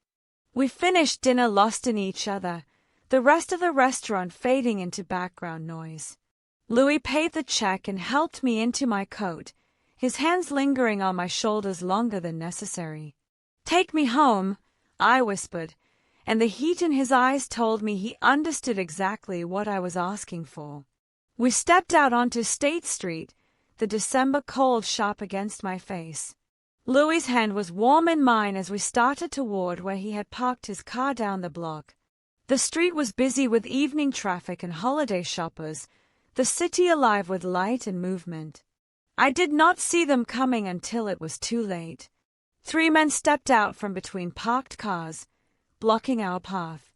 We finished dinner lost in each other, the rest of the restaurant fading into background noise. Louis paid the check and helped me into my coat, his hands lingering on my shoulders longer than necessary. Take me home, I whispered, and the heat in his eyes told me he understood exactly what I was asking for. We stepped out onto State Street, the December cold sharp against my face. Louis's hand was warm in mine as we started toward where he had parked his car down the block. The street was busy with evening traffic and holiday shoppers, the city alive with light and movement. I did not see them coming until it was too late. 3 men stepped out from between parked cars, blocking our path.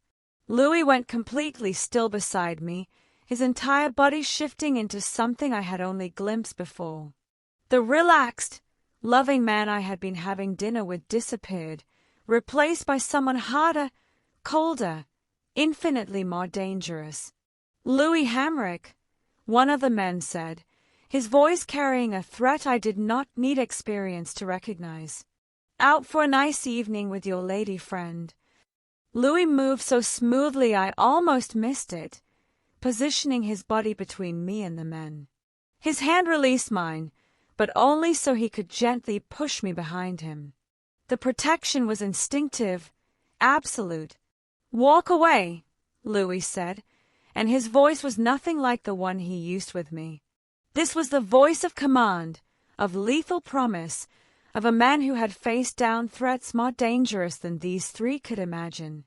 Louis went completely still beside me, his entire body shifting into something I had only glimpsed before. The relaxed, loving man I had been having dinner with disappeared, replaced by someone harder, colder, infinitely more dangerous. Louis Hamrick, one of the men said, his voice carrying a threat I did not need experience to recognize. Out for a nice evening with your lady friend. Louis moved so smoothly I almost missed it, positioning his body between me and the men. His hand released mine, but only so he could gently push me behind him. The protection was instinctive, absolute. Walk away, Louis said, and his voice was nothing like the one he used with me. This was the voice of command, of lethal promise, of a man who had faced down threats more dangerous than these 3 could imagine.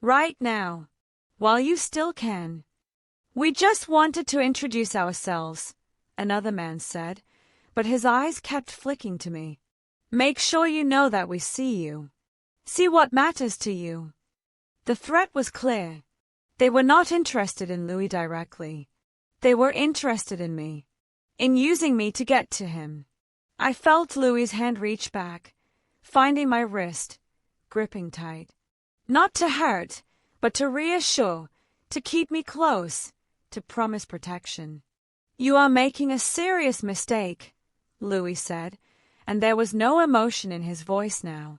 Right now, while you still can. We just wanted to introduce ourselves, another man said, but his eyes kept flicking to me. Make sure you know that we see you. See what matters to you. The threat was clear. They were not interested in Louis directly. They were interested in me, in using me to get to him. I felt Louis's hand reach back, finding my wrist, gripping tight. Not to hurt, but to reassure, to keep me close, to promise protection. You are making a serious mistake, Louis said, and there was no emotion in his voice now.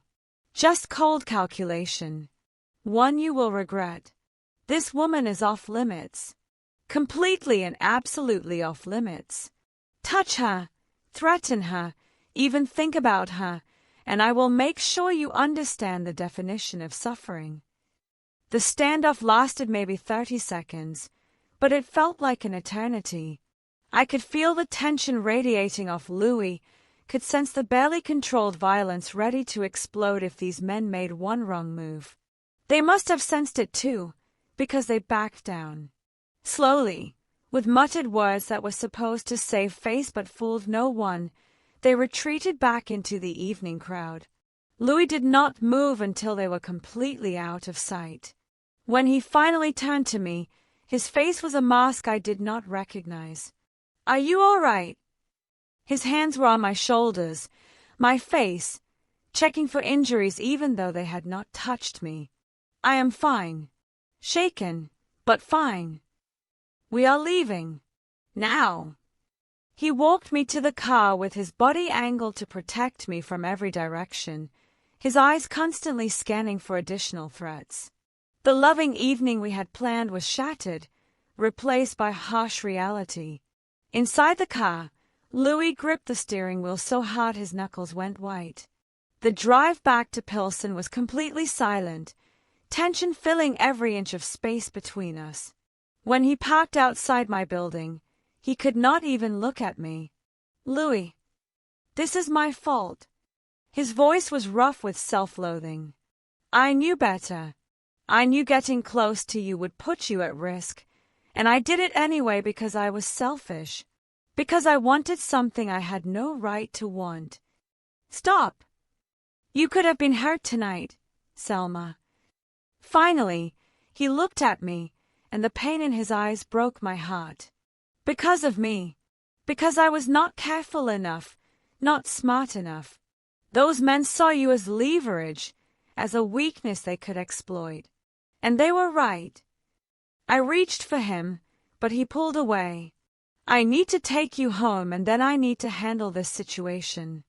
Just cold calculation. One you will regret. This woman is off limits. Completely and absolutely off limits. Touch her, threaten her, even think about her, and I will make sure you understand the definition of suffering. The standoff lasted maybe 30 seconds, but it felt like an eternity. I could feel the tension radiating off Louis, could sense the barely controlled violence ready to explode if these men made one wrong move. They must have sensed it too, because they backed down. Slowly, with muttered words that were supposed to save face but fooled no one, they retreated back into the evening crowd. Louis did not move until they were completely out of sight. When he finally turned to me, his face was a mask I did not recognize. Are you all right? His hands were on my shoulders, my face, checking for injuries even though they had not touched me. I am fine. Shaken, but fine. We are leaving. Now. He walked me to the car with his body angled to protect me from every direction, his eyes constantly scanning for additional threats. The loving evening we had planned was shattered, replaced by harsh reality. Inside the car, Louis gripped the steering wheel so hard his knuckles went white. The drive back to Pilsen was completely silent, tension filling every inch of space between us. When he parked outside my building, he could not even look at me. Louis, this is my fault. His voice was rough with self-loathing. I knew better. I knew getting close to you would put you at risk, and I did it anyway because I was selfish, because I wanted something I had no right to want. Stop! You could have been hurt tonight, Selma. Finally, he looked at me, and the pain in his eyes broke my heart. Because of me. Because I was not careful enough, not smart enough. Those men saw you as leverage, as a weakness they could exploit. And they were right. I reached for him, but he pulled away. I need to take you home, and then I need to handle this situation.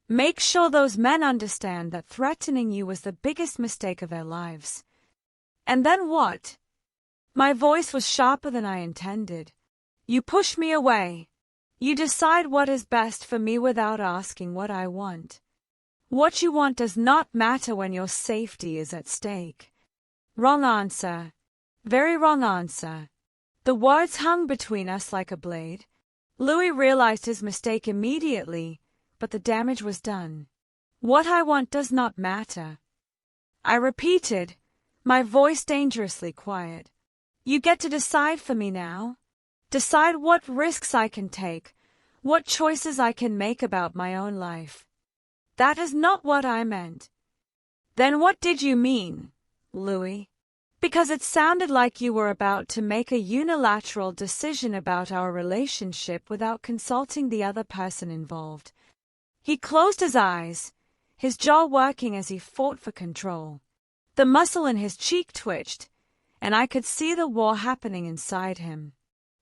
Make sure those men understand that threatening you was the biggest mistake of their lives. And then what? My voice was sharper than I intended. You push me away. You decide what is best for me without asking what I want. What you want does not matter when your safety is at stake. Wrong answer. Very wrong answer. The words hung between us like a blade. Louis realized his mistake immediately, but the damage was done. What I want does not matter. I repeated, my voice dangerously quiet. You get to decide for me now. Decide what risks I can take, what choices I can make about my own life. That is not what I meant. Then what did you mean, Louis? Because it sounded like you were about to make a unilateral decision about our relationship without consulting the other person involved. He closed his eyes, his jaw working as he fought for control. The muscle in his cheek twitched, and I could see the war happening inside him.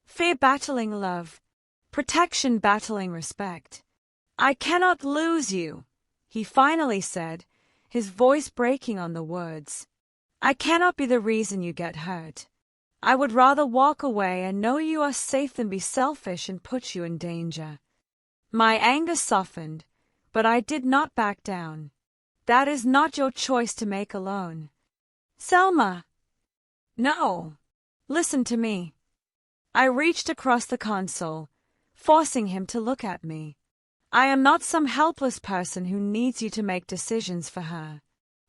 Fear battling love, protection battling respect. I cannot lose you, he finally said, his voice breaking on the words. I cannot be the reason you get hurt. I would rather walk away and know you are safe than be selfish and put you in danger. My anger softened, but I did not back down. That is not your choice to make alone. Selma! No! Listen to me. I reached across the console, forcing him to look at me. I am not some helpless person who needs you to make decisions for her.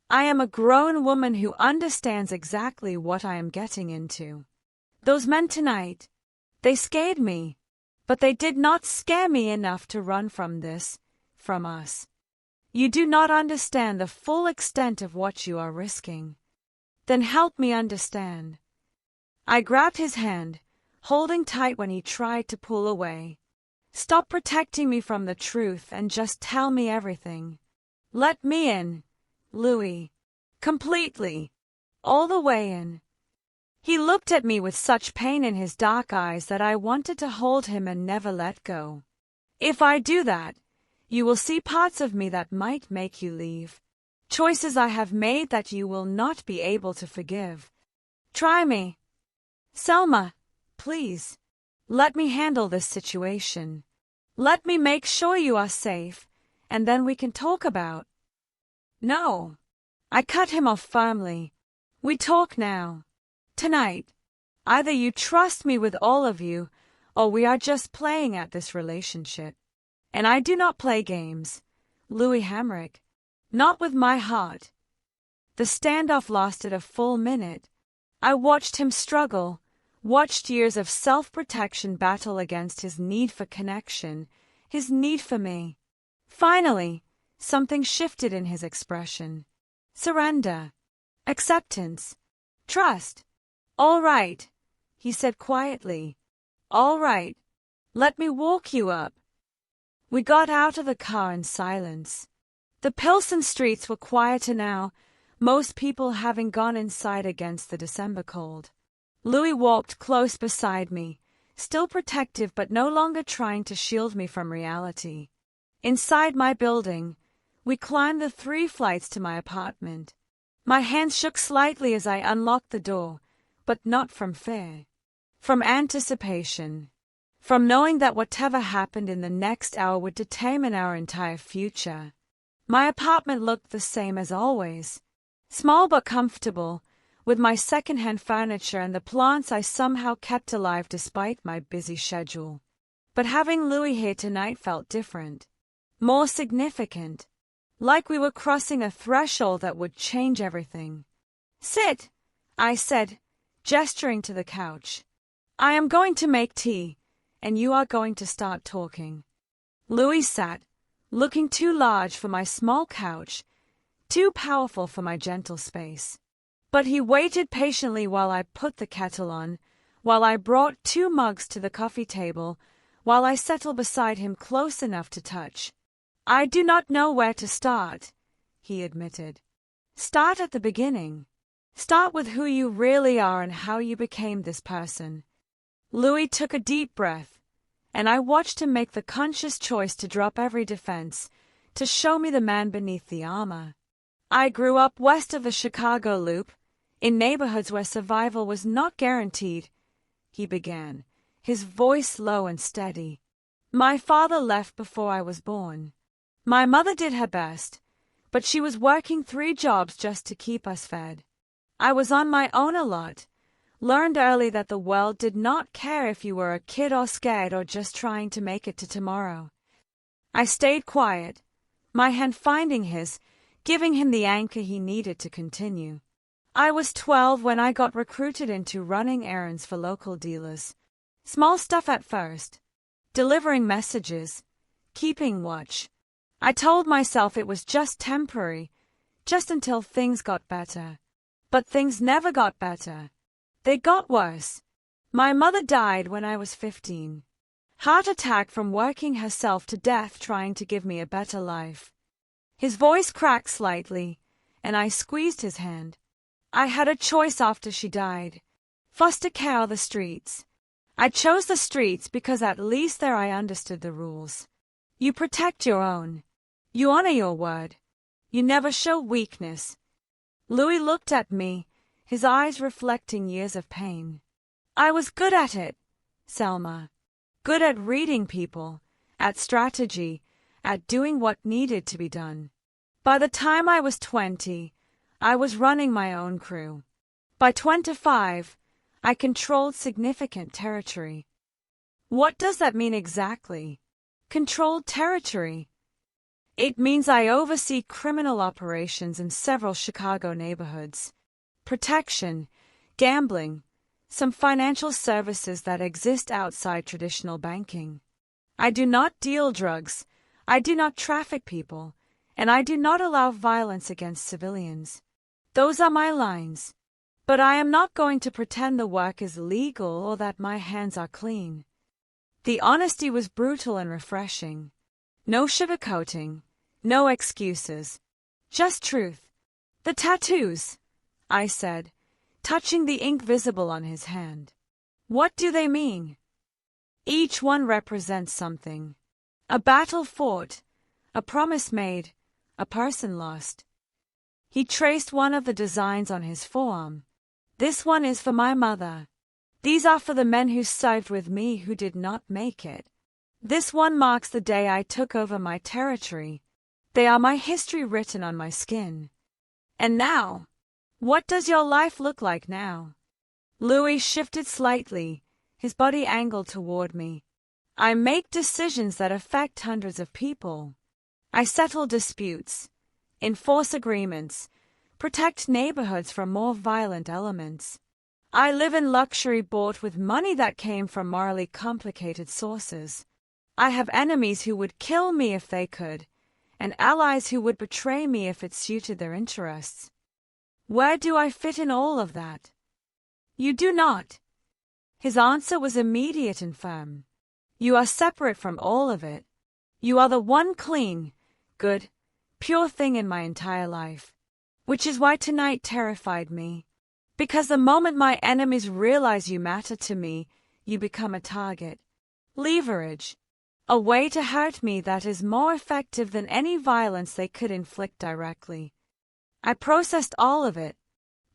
I am a grown woman who understands exactly what I am getting into. Those men tonight, they scared me, but they did not scare me enough to run from this, from us. You do not understand the full extent of what you are risking. Then help me understand. I grabbed his hand, holding tight when he tried to pull away. Stop protecting me from the truth and just tell me everything. Let me in, Louis. Completely. All the way in. He looked at me with such pain in his dark eyes that I wanted to hold him and never let go. If I do that, you will see parts of me that might make you leave. Choices I have made that you will not be able to forgive. Try me. Selma, please. Let me handle this situation. Let me make sure you are safe, and then we can talk about. No. I cut him off firmly. We talk now. Tonight. Either you trust me with all of you, or we are just playing at this relationship. And I do not play games. Louis Hamrick. Not with my heart. The standoff lasted a full minute. I watched him struggle, watched years of self-protection battle against his need for connection, his need for me. Finally, something shifted in his expression. Surrender. Acceptance. Trust. All right, he said quietly. All right. Let me walk you up. We got out of the car in silence. The Pilsen streets were quieter now, most people having gone inside against the December cold. Louis walked close beside me, still protective but no longer trying to shield me from reality. Inside my building, we climbed the 3 flights to my apartment. My hands shook slightly as I unlocked the door, but not from fear. From anticipation. From knowing that whatever happened in the next hour would determine our entire future. My apartment looked the same as always. Small but comfortable, with my second-hand furniture and the plants I somehow kept alive despite my busy schedule. But having Louis here tonight felt different. More significant. Like we were crossing a threshold that would change everything. "Sit," I said, gesturing to the couch. "I am going to make tea, and you are going to start talking." Louis sat, looking too large for my small couch, too powerful for my gentle space. But he waited patiently while I put the kettle on, while I brought 2 mugs to the coffee table, while I settled beside him close enough to touch. "I do not know where to start," he admitted. "Start at the beginning. Start with who you really are and how you became this person." Louis took a deep breath, and I watched him make the conscious choice to drop every defense, to show me the man beneath the armor. "I grew up west of the Chicago Loop, in neighborhoods where survival was not guaranteed," he began, his voice low and steady. "My father left before I was born. My mother did her best, but she was working 3 jobs just to keep us fed. I was on my own a lot, learned early that the world did not care if you were a kid or scared or just trying to make it to tomorrow. I stayed quiet, my hand finding his, giving him the anchor he needed to continue. I was 12 when I got recruited into running errands for local dealers. Small stuff at first. Delivering messages, keeping watch. I told myself it was just temporary, just until things got better. But things never got better. They got worse. My mother died when I was 15. Heart attack from working herself to death trying to give me a better life. His voice cracked slightly, and I squeezed his hand. I had a choice after she died. Foster care or the streets. I chose the streets because at least there I understood the rules. You protect your own. You honor your word. You never show weakness. Louis looked at me, his eyes reflecting years of pain. I was good at it, Selma. Good at reading people, at strategy, at doing what needed to be done. By the time I was 20, I was running my own crew. By 25, I controlled significant territory. What does that mean exactly? Controlled territory. It means I oversee criminal operations in several Chicago neighborhoods. Protection, gambling, some financial services that exist outside traditional banking. I do not deal drugs, I do not traffic people, and I do not allow violence against civilians. Those are my lines. But I am not going to pretend the work is legal or that my hands are clean. The honesty was brutal and refreshing. No sugarcoating, no excuses. Just truth. "The tattoos," I said, touching the ink visible on his hand. "What do they mean?" "Each one represents something. A battle fought, a promise made, a person lost." He traced one of the designs on his forearm. "This one is for my mother. These are for the men who served with me who did not make it. This one marks the day I took over my territory. They are my history written on my skin. And now, what does your life look like now?" Louis shifted slightly, his body angled toward me. "I make decisions that affect hundreds of people. I settle disputes, enforce agreements, protect neighborhoods from more violent elements. I live in luxury bought with money that came from morally complicated sources. I have enemies who would kill me if they could, and allies who would betray me if it suited their interests. Where do I fit in all of that?" "You do not." His answer was immediate and firm. "You are separate from all of it. You are the one clean, good, pure thing in my entire life. Which is why tonight terrified me. Because the moment my enemies realize you matter to me, you become a target. Leverage. A way to hurt me that is more effective than any violence they could inflict directly. I processed all of it.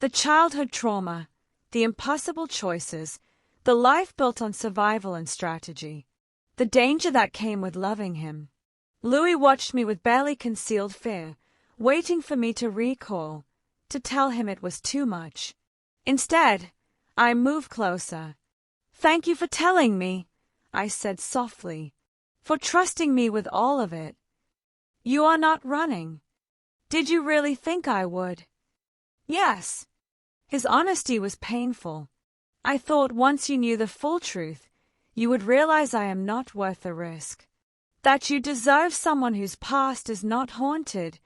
The childhood trauma, the impossible choices, the life built on survival and strategy. The danger that came with loving him." Louis watched me with barely concealed fear, waiting for me to recall, to tell him it was too much. Instead, I moved closer. "Thank you for telling me," I said softly, for trusting me with all of it. You are not running. Did you really think I would? Yes. His honesty was painful. I thought once you knew the full truth, you would realize I am not worth the risk. That you deserve someone whose past is not haunted,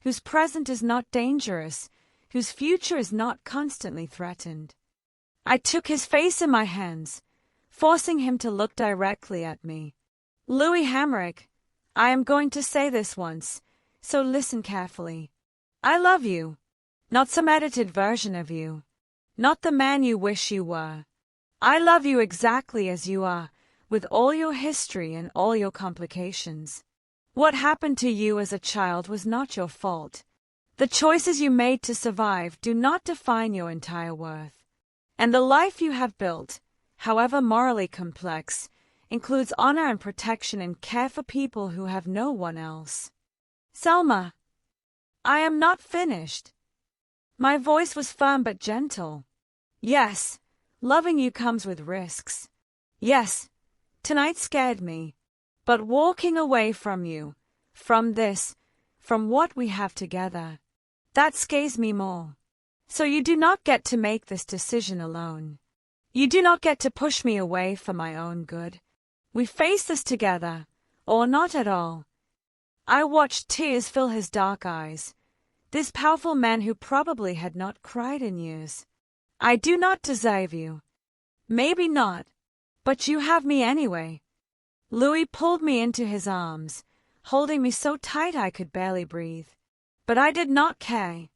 whose present is not dangerous, whose future is not constantly threatened. I took his face in my hands, forcing him to look directly at me. Louis Hamrick, I am going to say this once, so listen carefully. I love you. Not some edited version of you. Not the man you wish you were. I love you exactly as you are, with all your history and all your complications. What happened to you as a child was not your fault. The choices you made to survive do not define your entire worth. And the life you have built, however morally complex, includes honor and protection and care for people who have no one else. Selma, I am not finished. My voice was firm but gentle. Yes, loving you comes with risks. Yes, tonight scared me. But walking away from you, from this, from what we have together, that scares me more. So you do not get to make this decision alone. You do not get to push me away for my own good. We face this together, or not at all. I watched tears fill his dark eyes. This powerful man who probably had not cried in years. I do not deserve you. Maybe not, but you have me anyway. Louis pulled me into his arms, holding me so tight I could barely breathe. But I did not care.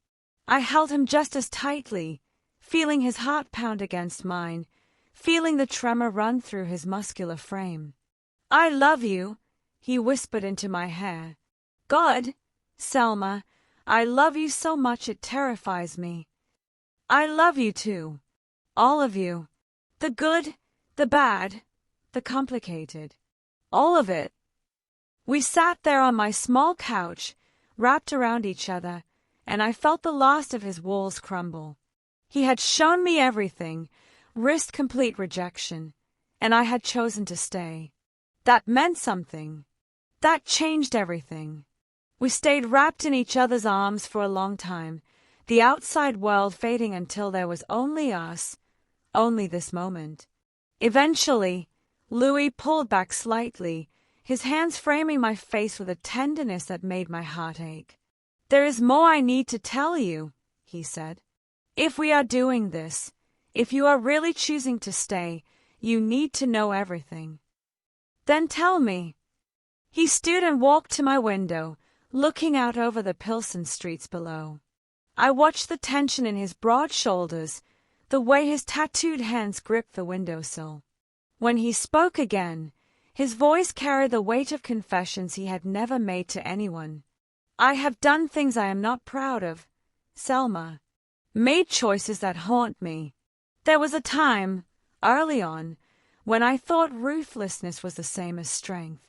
I held him just as tightly, feeling his heart pound against mine, feeling the tremor run through his muscular frame. I love you, he whispered into my hair. God, Selma, I love you so much it terrifies me. I love you too. All of you. The good, the bad, the complicated. All of it. We sat there on my small couch, wrapped around each other, and I felt the last of his walls crumble. He had shown me everything, risked complete rejection, and I had chosen to stay. That meant something. That changed everything. We stayed wrapped in each other's arms for a long time, the outside world fading until there was only us, only this moment. Eventually, Louis pulled back slightly, his hands framing my face with a tenderness that made my heart ache. There is more I need to tell you, he said. If we are doing this, if you are really choosing to stay, you need to know everything. Then tell me. He stood and walked to my window, looking out over the Pilsen streets below. I watched the tension in his broad shoulders, the way his tattooed hands gripped the windowsill. When he spoke again, his voice carried the weight of confessions he had never made to anyone. I have done things I am not proud of, Selma. Made choices that haunt me. There was a time, early on, when I thought ruthlessness was the same as strength.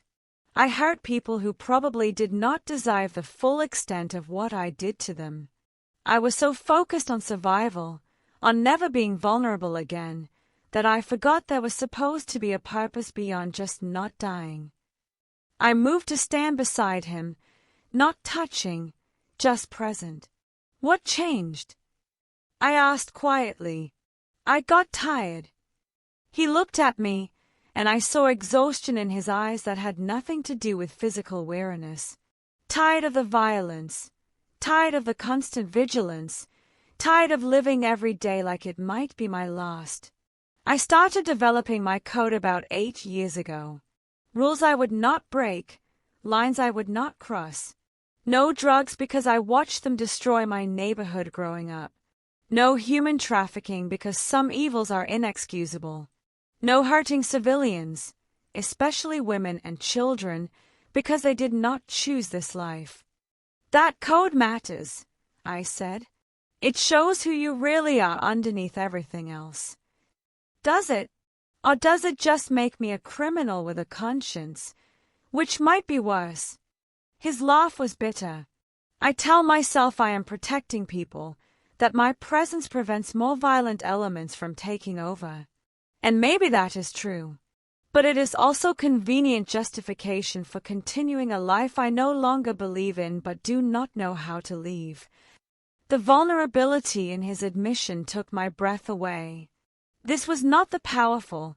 I hurt people who probably did not deserve the full extent of what I did to them. I was so focused on survival, on never being vulnerable again, that I forgot there was supposed to be a purpose beyond just not dying. I moved to stand beside him, not touching, just present. What changed? I asked quietly. I got tired. He looked at me, and I saw exhaustion in his eyes that had nothing to do with physical weariness. Tired of the violence, tired of the constant vigilance, tired of living every day like it might be my last. I started developing my code about 8 years ago. Rules I would not break, lines I would not cross. No drugs because I watched them destroy my neighborhood growing up. No human trafficking because some evils are inexcusable. No hurting civilians, especially women and children, because they did not choose this life. That code matters, I said. It shows who you really are underneath everything else. Does it? Or does it just make me a criminal with a conscience, which might be worse? His laugh was bitter. I tell myself I am protecting people, that my presence prevents more violent elements from taking over. And maybe that is true. But it is also convenient justification for continuing a life I no longer believe in but do not know how to leave. The vulnerability in his admission took my breath away. This was not the powerful,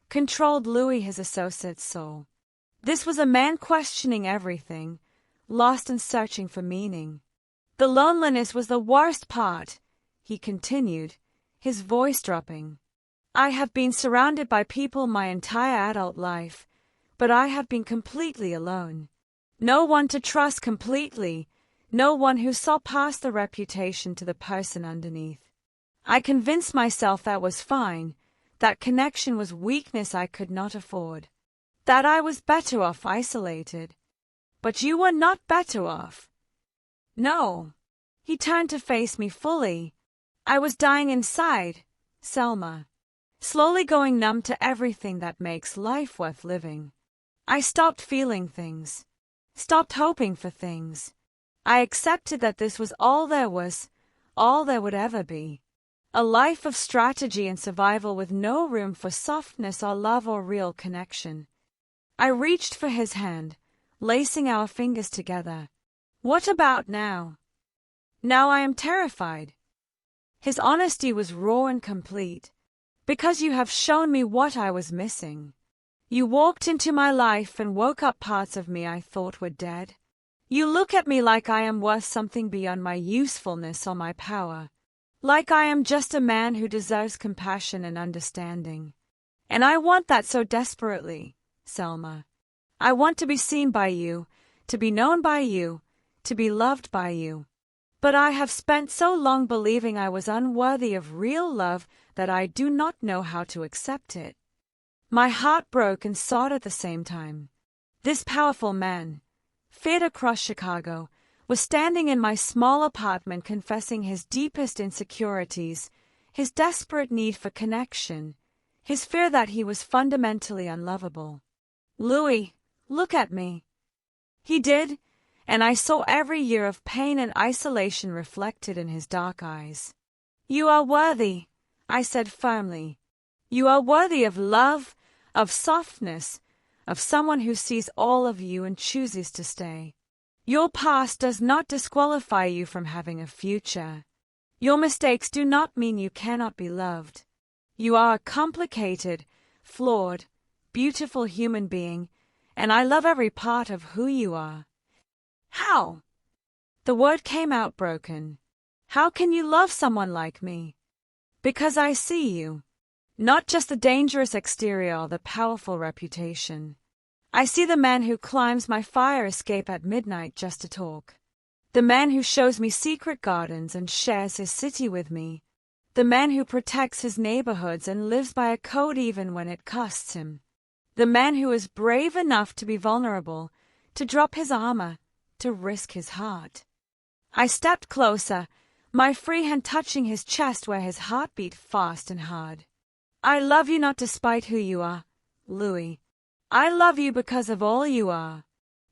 controlled Louis his associates saw. This was a man questioning everything, lost and searching for meaning. The loneliness was the worst part, he continued, his voice dropping. I have been surrounded by people my entire adult life, but I have been completely alone. No one to trust completely, no one who saw past the reputation to the person underneath. I convinced myself that was fine, that connection was weakness I could not afford, that I was better off isolated. But you were not better off. No. He turned to face me fully. I was dying inside, Selma. Slowly going numb to everything that makes life worth living. I stopped feeling things, stopped hoping for things. I accepted that this was all there was, all there would ever be. A life of strategy and survival with no room for softness or love or real connection. I reached for his hand, lacing our fingers together. What about now? Now I am terrified. His honesty was raw and complete. Because you have shown me what I was missing. You walked into my life and woke up parts of me I thought were dead. You look at me like I am worth something beyond my usefulness or my power. Like I am just a man who deserves compassion and understanding. And I want that so desperately, Selma. I want to be seen by you, to be known by you, to be loved by you. But I have spent so long believing I was unworthy of real love that I do not know how to accept it. My heart broke and sobbed at the same time. This powerful man, feared across Chicago, was standing in my small apartment confessing his deepest insecurities, his desperate need for connection, his fear that he was fundamentally unlovable. Louis, look at me. He did, and I saw every year of pain and isolation reflected in his dark eyes. You are worthy, I said firmly. You are worthy of love, of softness, of someone who sees all of you and chooses to stay. Your past does not disqualify you from having a future. Your mistakes do not mean you cannot be loved. You are a complicated, flawed, beautiful human being, and I love every part of who you are. How? The word came out broken. How can you love someone like me? Because I see you. Not just the dangerous exterior or the powerful reputation. I see the man who climbs my fire escape at midnight just to talk. The man who shows me secret gardens and shares his city with me. The man who protects his neighborhoods and lives by a code even when it costs him. The man who is brave enough to be vulnerable, to drop his armor, to risk his heart. I stepped closer, my free hand touching his chest where his heart beat fast and hard. I love you not despite who you are, Louis. I love you because of all you are.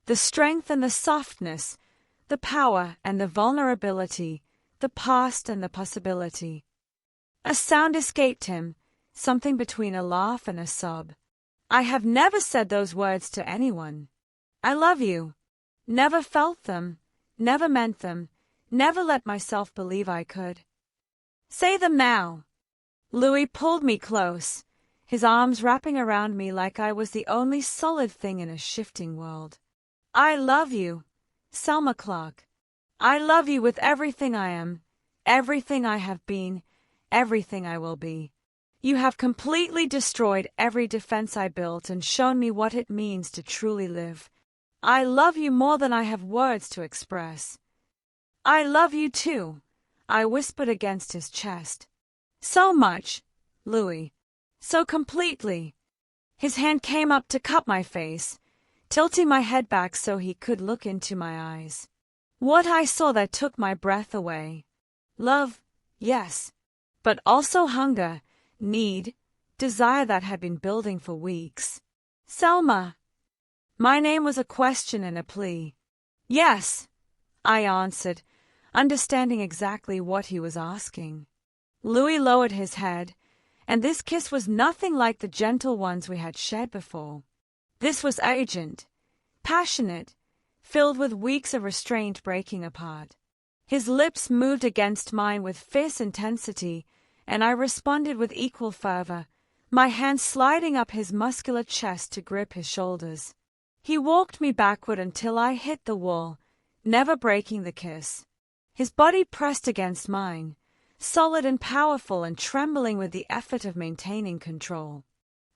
The strength and the softness, the power and the vulnerability, the past and the possibility. A sound escaped him, something between a laugh and a sob. I have never said those words to anyone. I love you. Never felt them, never meant them, never let myself believe I could. Say them now. Louis pulled me close, his arms wrapping around me like I was the only solid thing in a shifting world. I love you, Selma Clark. I love you with everything I am, everything I have been, everything I will be. You have completely destroyed every defense I built and shown me what it means to truly live. I love you more than I have words to express. I love you too, I whispered against his chest. So much, Louis. So completely. His hand came up to cup my face, tilting my head back so he could look into my eyes. What I saw there took my breath away. Love, yes, but also hunger, need, desire that had been building for weeks. Selma. My name was a question and a plea. Yes, I answered, understanding exactly what he was asking. Louis lowered his head, And this kiss was nothing like the gentle ones we had shared before. This was urgent, passionate, filled with weeks of restraint breaking apart. His lips moved against mine with fierce intensity, and I responded with equal fervor, my hand sliding up his muscular chest to grip his shoulders. He walked me backward until I hit the wall, never breaking the kiss. His body pressed against mine, solid and powerful and trembling with the effort of maintaining control.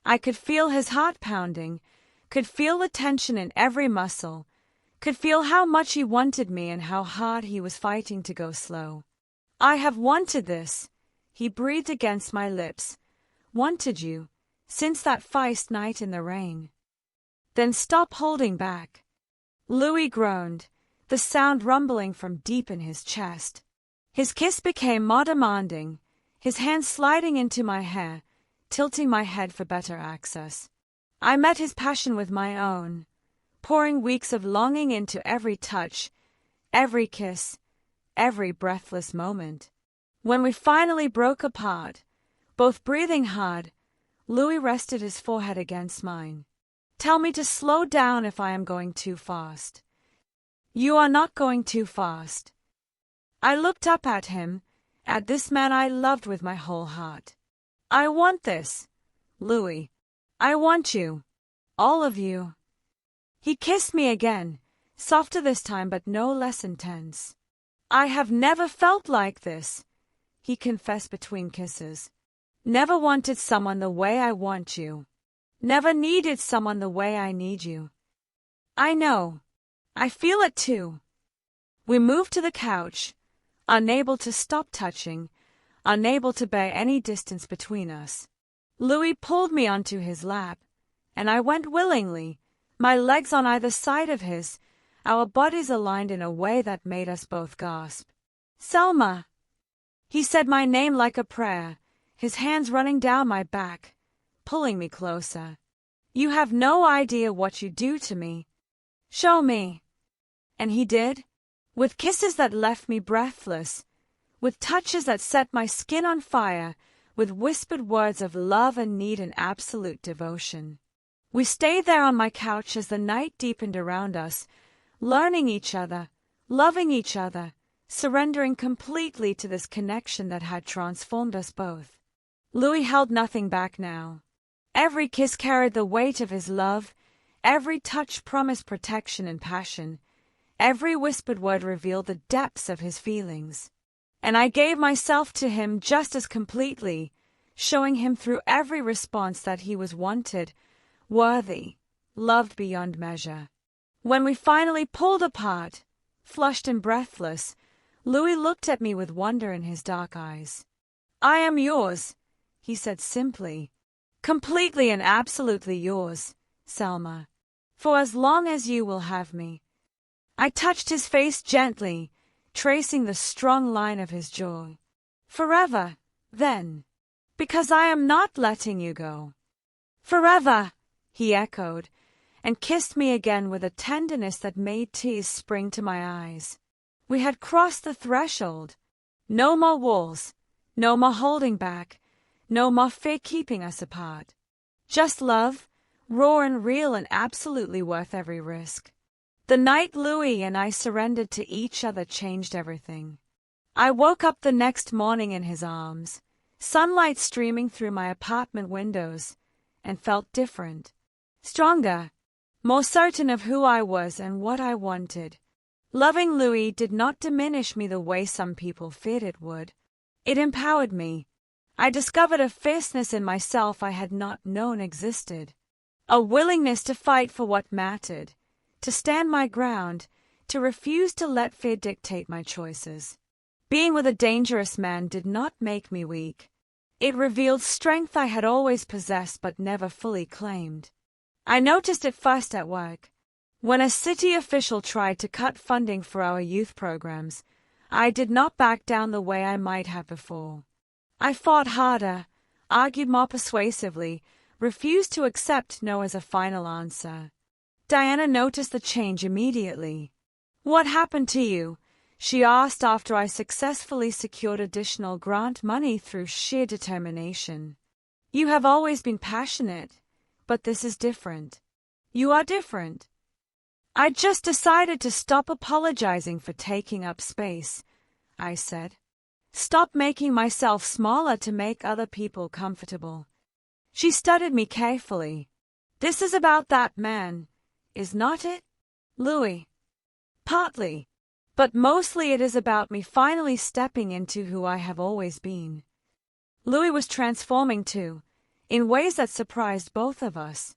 I could feel his heart pounding, could feel the tension in every muscle, could feel how much he wanted me and how hard he was fighting to go slow. I have wanted this, he breathed against my lips. Wanted you, since that feist night in the rain. Then stop holding back. Louis groaned, the sound rumbling from deep in his chest. His kiss became more demanding, his hand sliding into my hair, tilting my head for better access. I met his passion with my own, pouring weeks of longing into every touch, every kiss, every breathless moment. When we finally broke apart, both breathing hard, Louis rested his forehead against mine. Tell me to slow down if I am going too fast. You are not going too fast. I looked up at him, at this man I loved with my whole heart. I want this, Louis. I want you. All of you. He kissed me again, softer this time but no less intense. I have never felt like this, he confessed between kisses. Never wanted someone the way I want you. Never needed someone the way I need you. I know. I feel it too. We moved to the couch, unable to stop touching, unable to bear any distance between us. Louis pulled me onto his lap, and I went willingly, my legs on either side of his, our bodies aligned in a way that made us both gasp. Selma! He said my name like a prayer, his hands running down my back, pulling me closer. You have no idea what you do to me. Show me. And he did, with kisses that left me breathless, with touches that set my skin on fire, with whispered words of love and need and absolute devotion. We stayed there on my couch as the night deepened around us, learning each other, loving each other, surrendering completely to this connection that had transformed us both. Louis held nothing back now. Every kiss carried the weight of his love, every touch promised protection and passion, every whispered word revealed the depths of his feelings. And I gave myself to him just as completely, showing him through every response that he was wanted, worthy, loved beyond measure. When we finally pulled apart, flushed and breathless, Louis looked at me with wonder in his dark eyes. I am yours, he said simply. Completely and absolutely yours, Selma, for as long as you will have me. I touched his face gently, tracing the strong line of his jaw. Forever, then, because I am not letting you go. Forever, he echoed, and kissed me again with a tenderness that made tears spring to my eyes. We had crossed the threshold. No more walls, no more holding back, no more fear keeping us apart. Just love, raw and real and absolutely worth every risk. The night Louis and I surrendered to each other changed everything. I woke up the next morning in his arms, sunlight streaming through my apartment windows, and felt different. Stronger, more certain of who I was and what I wanted. Loving Louis did not diminish me the way some people feared it would. It empowered me. I discovered a fierceness in myself I had not known existed. A willingness to fight for what mattered, to stand my ground, to refuse to let fear dictate my choices. Being with a dangerous man did not make me weak. It revealed strength I had always possessed but never fully claimed. I noticed it first at work. When a city official tried to cut funding for our youth programs, I did not back down the way I might have before. I fought harder, argued more persuasively, refused to accept no as a final answer. Diana noticed the change immediately. What happened to you? She asked after I successfully secured additional grant money through sheer determination. You have always been passionate, but this is different. You are different. I just decided to stop apologizing for taking up space, I said. Stop making myself smaller to make other people comfortable. She studied me carefully. This is about that man, is not it, Louis? Partly. But mostly it is about me finally stepping into who I have always been. Louis was transforming too, in ways that surprised both of us.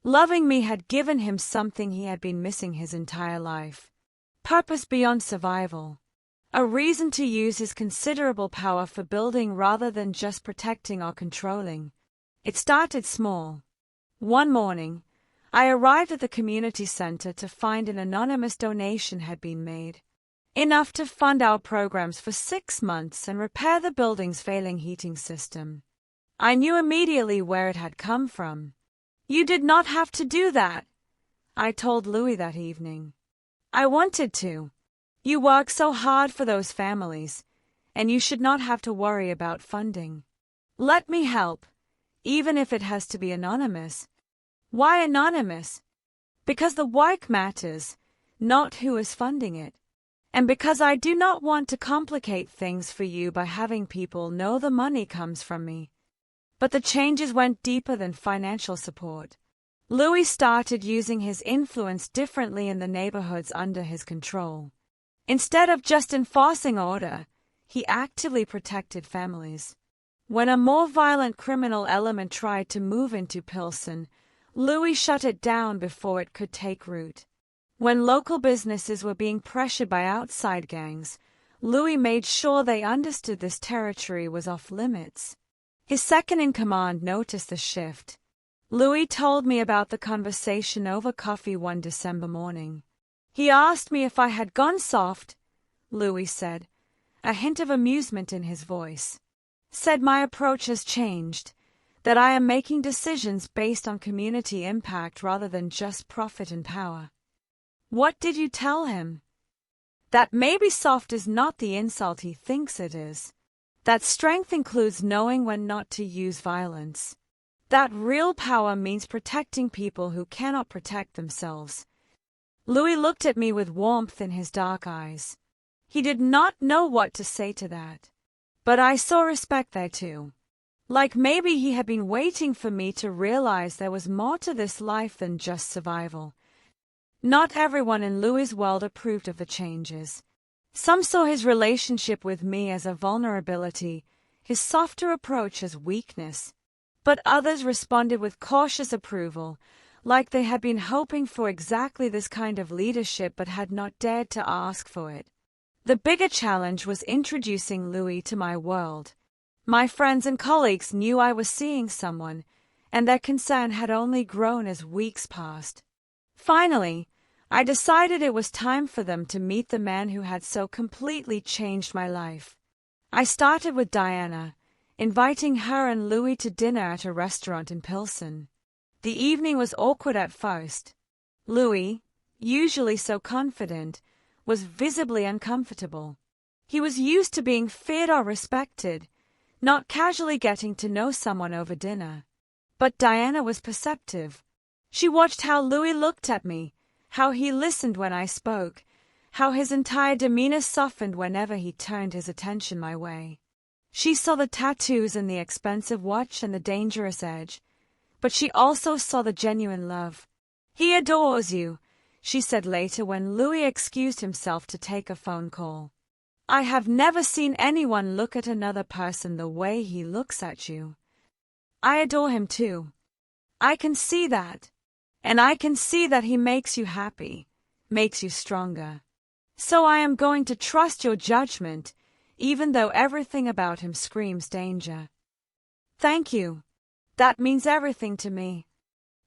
Loving me had given him something he had been missing his entire life. Purpose beyond survival. A reason to use his considerable power for building rather than just protecting or controlling. It started small. One morning, I arrived at the community center to find an anonymous donation had been made. Enough to fund our programs for 6 months and repair the building's failing heating system. I knew immediately where it had come from. You did not have to do that, I told Louis that evening. I wanted to. You work so hard for those families, and you should not have to worry about funding. Let me help, even if it has to be anonymous. Why anonymous? Because the work matters, not who is funding it. And because I do not want to complicate things for you by having people know the money comes from me. But the changes went deeper than financial support. Louis started using his influence differently in the neighborhoods under his control. Instead of just enforcing order, he actively protected families. When a more violent criminal element tried to move into Pilsen, Louis shut it down before it could take root. When local businesses were being pressured by outside gangs, Louis made sure they understood this territory was off limits. His second-in-command noticed the shift. Louis told me about the conversation over coffee one December morning. He asked me if I had gone soft, Louis said, a hint of amusement in his voice. Said my approach has changed, that I am making decisions based on community impact rather than just profit and power. What did you tell him? That maybe soft is not the insult he thinks it is. That strength includes knowing when not to use violence. That real power means protecting people who cannot protect themselves. Louis looked at me with warmth in his dark eyes. He did not know what to say to that. But I saw respect there too. Like maybe he had been waiting for me to realize there was more to this life than just survival. Not everyone in Louis's world approved of the changes. Some saw his relationship with me as a vulnerability, his softer approach as weakness. But others responded with cautious approval, like they had been hoping for exactly this kind of leadership but had not dared to ask for it. The bigger challenge was introducing Louis to my world. My friends and colleagues knew I was seeing someone, and their concern had only grown as weeks passed. Finally, I decided it was time for them to meet the man who had so completely changed my life. I started with Diana, inviting her and Louis to dinner at a restaurant in Pilsen. The evening was awkward at first. Louis, usually so confident, was visibly uncomfortable. He was used to being feared or respected, not casually getting to know someone over dinner. But Diana was perceptive. She watched how Louis looked at me, how he listened when I spoke, how his entire demeanor softened whenever he turned his attention my way. She saw the tattoos and the expensive watch and the dangerous edge, but she also saw the genuine love. "He adores you," she said later when Louis excused himself to take a phone call. "I have never seen anyone look at another person the way he looks at you. I adore him too. I can see that. And I can see that he makes you happy, makes you stronger. So I am going to trust your judgment, even though everything about him screams danger." "Thank you. That means everything to me."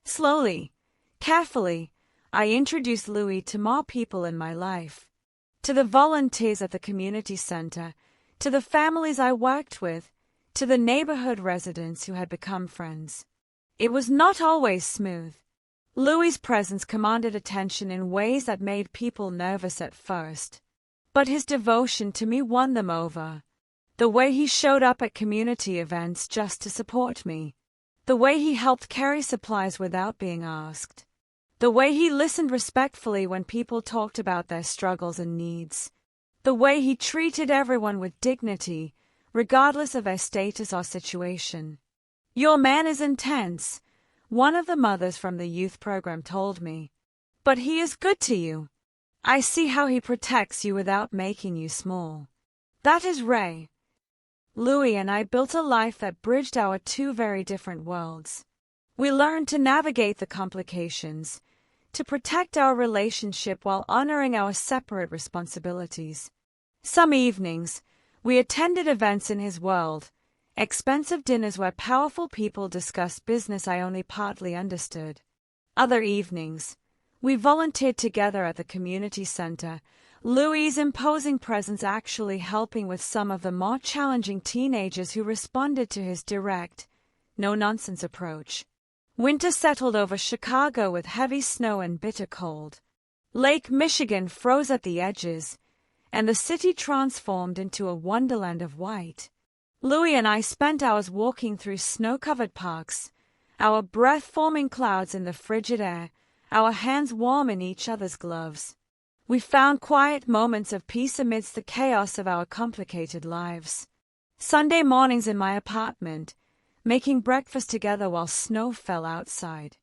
Slowly, carefully, I introduced Louis to more people in my life. To the volunteers at the community center, to the families I worked with, to the neighborhood residents who had become friends. It was not always smooth. Louis's presence commanded attention in ways that made people nervous at first. But his devotion to me won them over. The way he showed up at community events just to support me, The way he helped carry supplies without being asked. The way he listened respectfully when people talked about their struggles and needs. The way he treated everyone with dignity, regardless of their status or situation. "Your man is intense," one of the mothers from the youth program told me. "But he is good to you. I see how he protects you without making you small." That is Ray. Louis and I built a life that bridged our two very different worlds. We learned to navigate the complications, to protect our relationship while honoring our separate responsibilities. Some evenings, we attended events in his world, expensive dinners where powerful people discussed business I only partly understood. Other evenings, we volunteered together at the community center, Louis' imposing presence actually helping with some of the more challenging teenagers who responded to his direct, no-nonsense approach. Winter settled over Chicago with heavy snow and bitter cold. Lake Michigan froze at the edges, and the city transformed into a wonderland of white. Louis and I spent hours walking through snow-covered parks, our breath forming clouds in the frigid air, our hands warm in each other's gloves. We found quiet moments of peace amidst the chaos of our complicated lives. Sunday mornings in my apartment, making breakfast together while snow fell outside.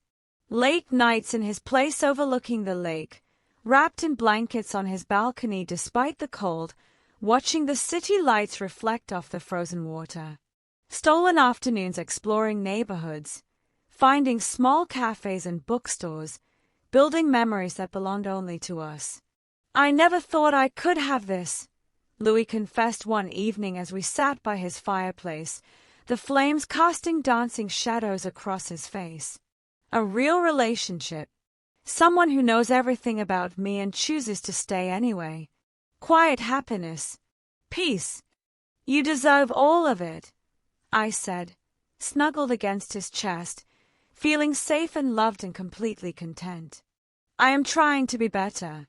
Late nights in his place overlooking the lake, wrapped in blankets on his balcony despite the cold, watching the city lights reflect off the frozen water. Stolen afternoons exploring neighborhoods, finding small cafes and bookstores, building memories that belonged only to us. "I never thought I could have this," Louis confessed one evening as we sat by his fireplace, the flames casting dancing shadows across his face. "A real relationship. Someone who knows everything about me and chooses to stay anyway. Quiet happiness. Peace. You deserve all of it," I said, snuggled against his chest, feeling safe and loved and completely content. "I am trying to be better.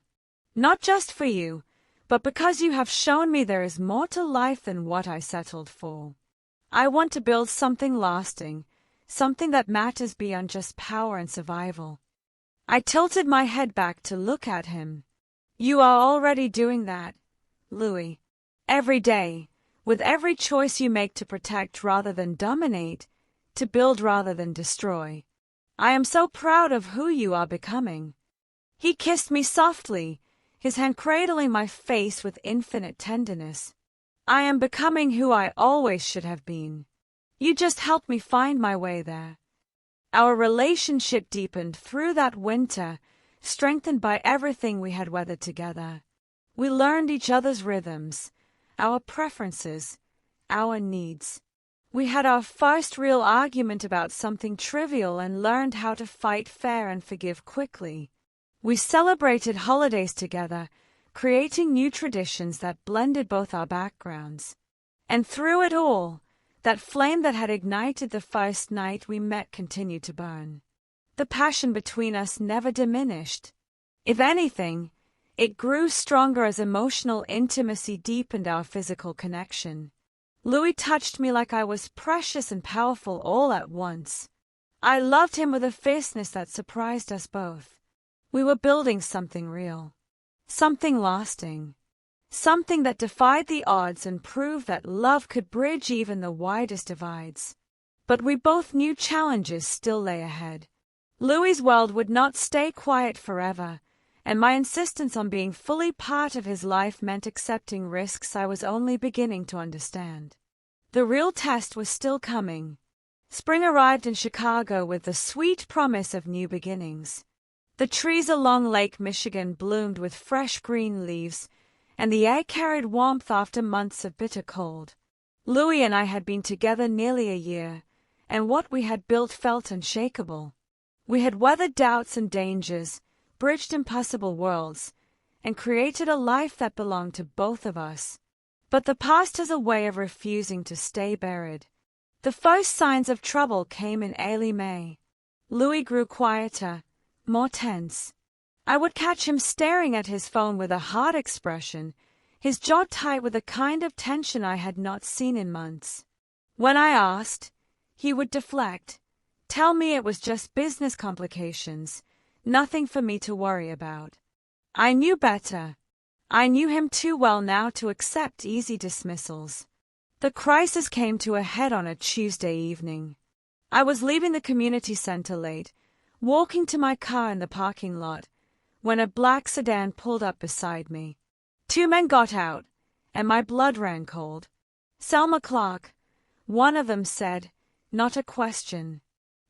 Not just for you, but because you have shown me there is more to life than what I settled for. I want to build something lasting, something that matters beyond just power and survival." I tilted my head back to look at him. "You are already doing that, Louis. Every day, with every choice you make to protect rather than dominate, to build rather than destroy. I am so proud of who you are becoming." He kissed me softly, his hand cradling my face with infinite tenderness. "I am becoming who I always should have been. You just helped me find my way there." Our relationship deepened through that winter, strengthened by everything we had weathered together. We learned each other's rhythms, our preferences, our needs. We had our first real argument about something trivial and learned how to fight fair and forgive quickly. We celebrated holidays together, creating new traditions that blended both our backgrounds. And through it all, that flame that had ignited the first night we met continued to burn. The passion between us never diminished. If anything, it grew stronger as emotional intimacy deepened our physical connection. Louis touched me like I was precious and powerful all at once. I loved him with a fierceness that surprised us both. We were building something real, something lasting, something that defied the odds and proved that love could bridge even the widest divides. But we both knew challenges still lay ahead. Louis's world would not stay quiet forever, and my insistence on being fully part of his life meant accepting risks I was only beginning to understand. The real test was still coming. Spring arrived in Chicago with the sweet promise of new beginnings. The trees along Lake Michigan bloomed with fresh green leaves, and the air carried warmth after months of bitter cold. Louis and I had been together nearly a year, and what we had built felt unshakable. We had weathered doubts and dangers, bridged impossible worlds, and created a life that belonged to both of us. But the past has a way of refusing to stay buried. The first signs of trouble came in early May. Louis grew quieter, more tense. I would catch him staring at his phone with a hard expression, his jaw tight with a kind of tension I had not seen in months. When I asked, he would deflect, Tell me it was just business complications, nothing for me to worry about. I knew better. I knew him too well now to accept easy dismissals. The crisis came to a head on a Tuesday evening. I was leaving the community center late, walking to my car in the parking lot, when a black sedan pulled up beside me. Two men got out, and my blood ran cold. "Selma Clark," one of them said, not a question.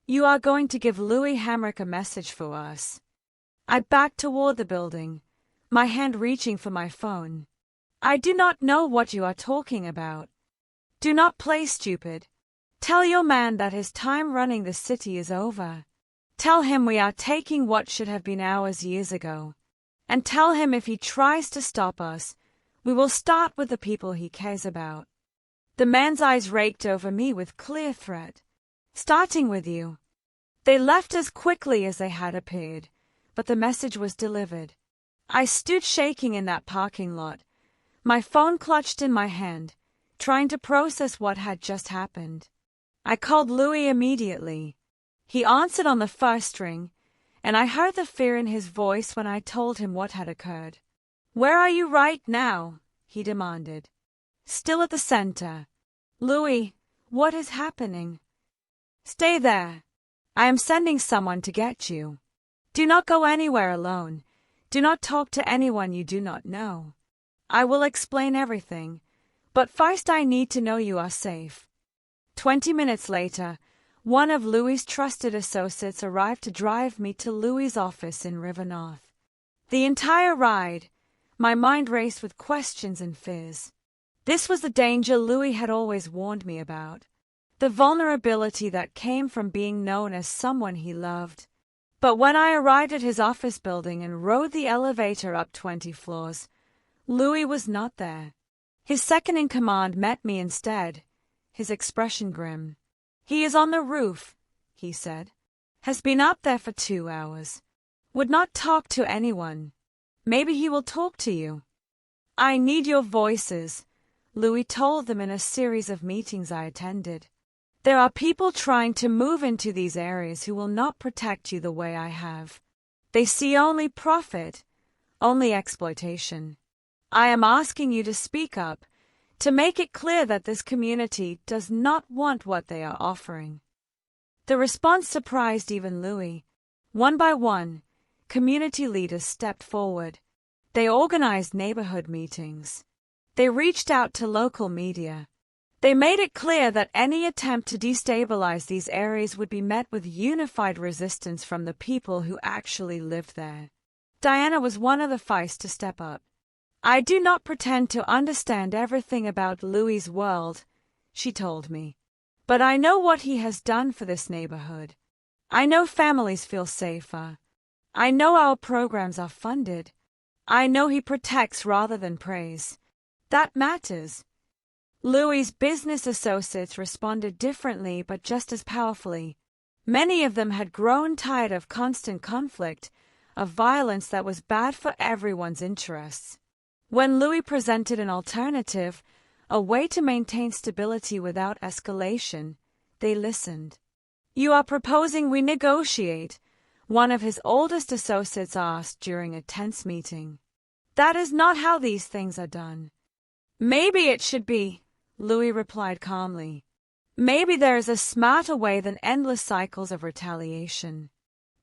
"You are going to give Louis Hamrick a message for us." I backed toward the building, my hand reaching for my phone. "I do not know what you are talking about. Do not play stupid. Tell your man that his time running the city is over. Tell him we are taking what should have been ours years ago. And tell him if he tries to stop us, we will start with the people he cares about." The man's eyes raked over me with clear threat. "Starting with you." They left as quickly as they had appeared, but the message was delivered. I stood shaking in that parking lot, my phone clutched in my hand, trying to process what had just happened. I called Louis immediately. He answered on the first ring, and I heard the fear in his voice when I told him what had occurred. "Where are you right now?" he demanded. "Still at the center." "Louis, what is happening?" "Stay there. I am sending someone to get you. Do not go anywhere alone. Do not talk to anyone you do not know. I will explain everything, but first I need to know you are safe." 20 minutes later, one of Louis' trusted associates arrived to drive me to Louis' office in River North. The entire ride, my mind raced with questions and fears. This was the danger Louis had always warned me about, the vulnerability that came from being known as someone he loved. But when I arrived at his office building and rode the elevator up 20 floors, Louis was not there. His second-in-command met me instead, his expression grim. "He is on the roof," he said. "Has been up there for 2 hours. Would not talk to anyone. Maybe he will talk to you." "I need your voices," Louis told them in a series of meetings I attended. "There are people trying to move into these areas who will not protect you the way I have. They see only profit, only exploitation. I am asking you to speak up, to make it clear that this community does not want what they are offering." The response surprised even Louis. One by one, community leaders stepped forward. They organized neighborhood meetings. They reached out to local media. They made it clear that any attempt to destabilize these areas would be met with unified resistance from the people who actually lived there. Diana was one of the first to step up. "I do not pretend to understand everything about Louis' world," she told me. "But I know what he has done for this neighborhood. I know families feel safer. I know our programs are funded. I know he protects rather than prays. That matters." Louis' business associates responded differently but just as powerfully. Many of them had grown tired of constant conflict, of violence that was bad for everyone's interests. When Louis presented an alternative, a way to maintain stability without escalation, they listened. "You are proposing we negotiate?" one of his oldest associates asked during a tense meeting. "That is not how these things are done." "Maybe it should be," Louis replied calmly. "Maybe there is a smarter way than endless cycles of retaliation.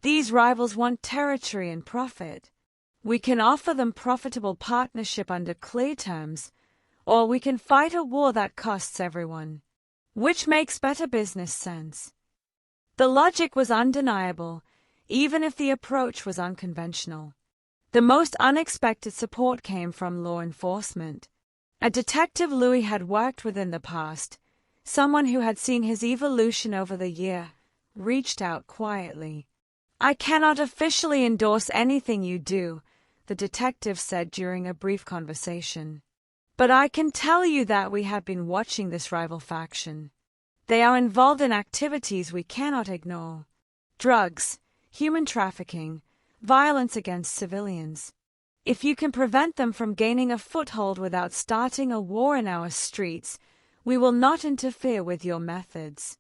These rivals want territory and profit. We can offer them profitable partnership under clear terms, or we can fight a war that costs everyone. Which makes better business sense?" The logic was undeniable, even if the approach was unconventional. The most unexpected support came from law enforcement. A detective Louis had worked with in the past, someone who had seen his evolution over the year, reached out quietly. "I cannot officially endorse anything you do," the detective said during a brief conversation. "But I can tell you that we have been watching this rival faction. They are involved in activities we cannot ignore. Drugs, human trafficking, violence against civilians. If you can prevent them from gaining a foothold without starting a war in our streets, we will not interfere with your methods."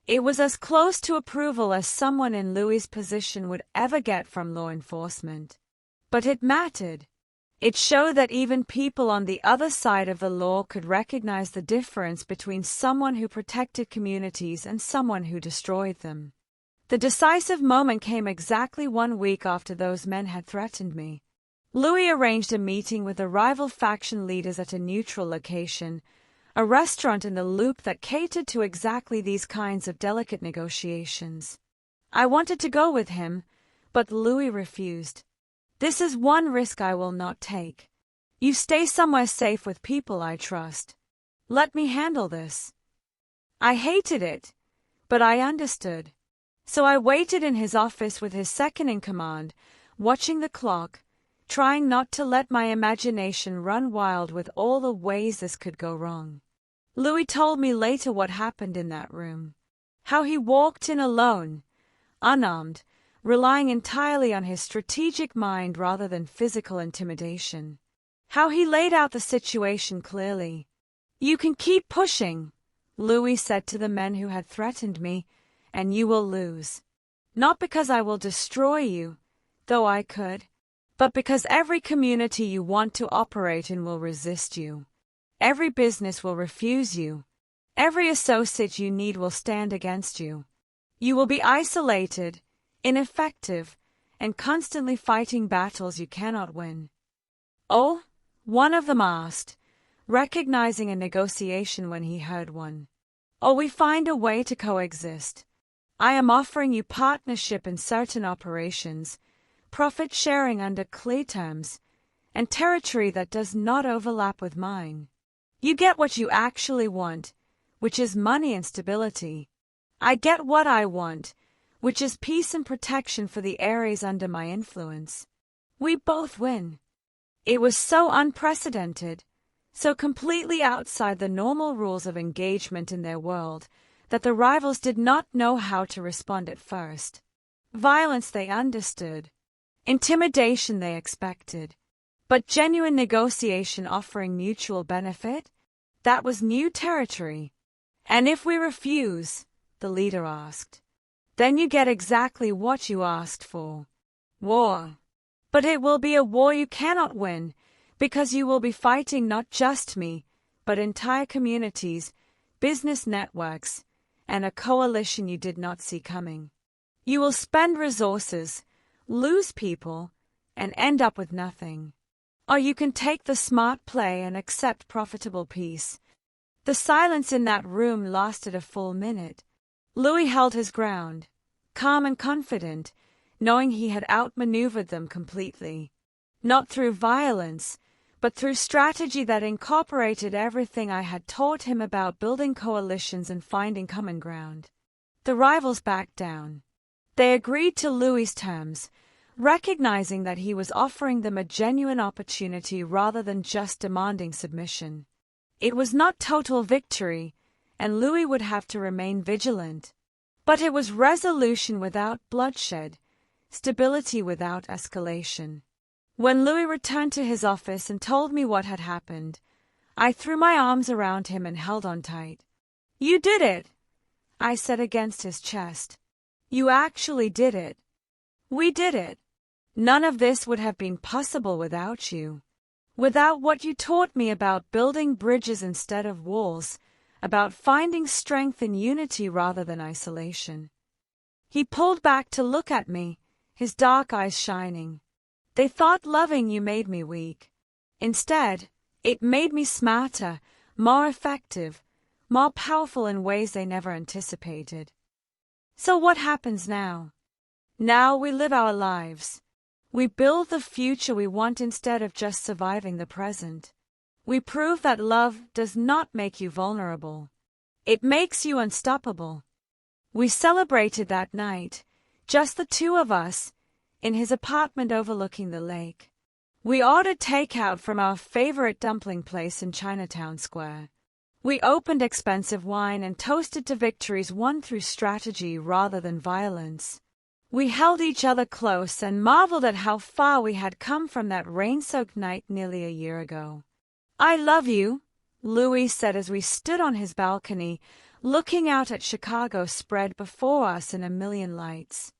It was as close to approval as someone in Louis's position would ever get from law enforcement. But it mattered. It showed that even people on the other side of the law could recognize the difference between someone who protected communities and someone who destroyed them. The decisive moment came exactly 1 week after those men had threatened me. Louis arranged a meeting with the rival faction leaders at a neutral location, a restaurant in the Loop that catered to exactly these kinds of delicate negotiations. I wanted to go with him, but Louis refused. "This is one risk I will not take. You stay somewhere safe with people I trust. Let me handle this." I hated it, but I understood. So I waited in his office with his second-in-command, watching the clock, trying not to let my imagination run wild with all the ways this could go wrong. Louis told me later what happened in that room. How he walked in alone, unarmed, relying entirely on his strategic mind rather than physical intimidation. How he laid out the situation clearly. "You can keep pushing," Louis said to the men who had threatened me, "and you will lose. Not because I will destroy you, though I could, but because every community you want to operate in will resist you. Every business will refuse you. Every associate you need will stand against you. You will be isolated, ineffective, and constantly fighting battles you cannot win." "Oh?" one of them asked, recognizing a negotiation when he heard one. "Oh, we find a way to coexist. I am offering you partnership in certain operations, profit sharing under clear terms, and territory that does not overlap with mine. You get what you actually want, which is money and stability. I get what I want, which is peace and protection for the areas under my influence. We both win." It was so unprecedented, so completely outside the normal rules of engagement in their world, that the rivals did not know how to respond at first. Violence they understood. Intimidation they expected. But genuine negotiation offering mutual benefit? That was new territory. "And if we refuse?" the leader asked. "Then you get exactly what you asked for. War. But it will be a war you cannot win, because you will be fighting not just me, but entire communities, business networks, and a coalition you did not see coming. You will spend resources, lose people, and end up with nothing. Or you can take the smart play and accept profitable peace." The silence in that room lasted a full minute. Louis held his ground, calm and confident, knowing he had outmaneuvered them completely. Not through violence, but through strategy that incorporated everything I had taught him about building coalitions and finding common ground. The rivals backed down. They agreed to Louis's terms, recognizing that he was offering them a genuine opportunity rather than just demanding submission. It was not total victory, and Louis would have to remain vigilant. But it was resolution without bloodshed, stability without escalation. When Louis returned to his office and told me what had happened, I threw my arms around him and held on tight. "You did it," I said against his chest. "You actually did it. We did it. None of this would have been possible without you. Without what you taught me about building bridges instead of walls, about finding strength in unity rather than isolation." He pulled back to look at me, his dark eyes shining. "They thought loving you made me weak. Instead, it made me smarter, more effective, more powerful in ways they never anticipated." So what happens now? Now we live our lives. We build the future we want instead of just surviving the present. We prove that love does not make you vulnerable. It makes you unstoppable. We celebrated that night, just the two of us, in his apartment overlooking the lake. We ordered takeout from our favorite dumpling place in Chinatown Square. We opened expensive wine and toasted to victories won through strategy rather than violence. We held each other close and marveled at how far we had come from that rain-soaked night nearly a year ago. "I love you," Louis said as we stood on his balcony, looking out at Chicago spread before us in a million lights.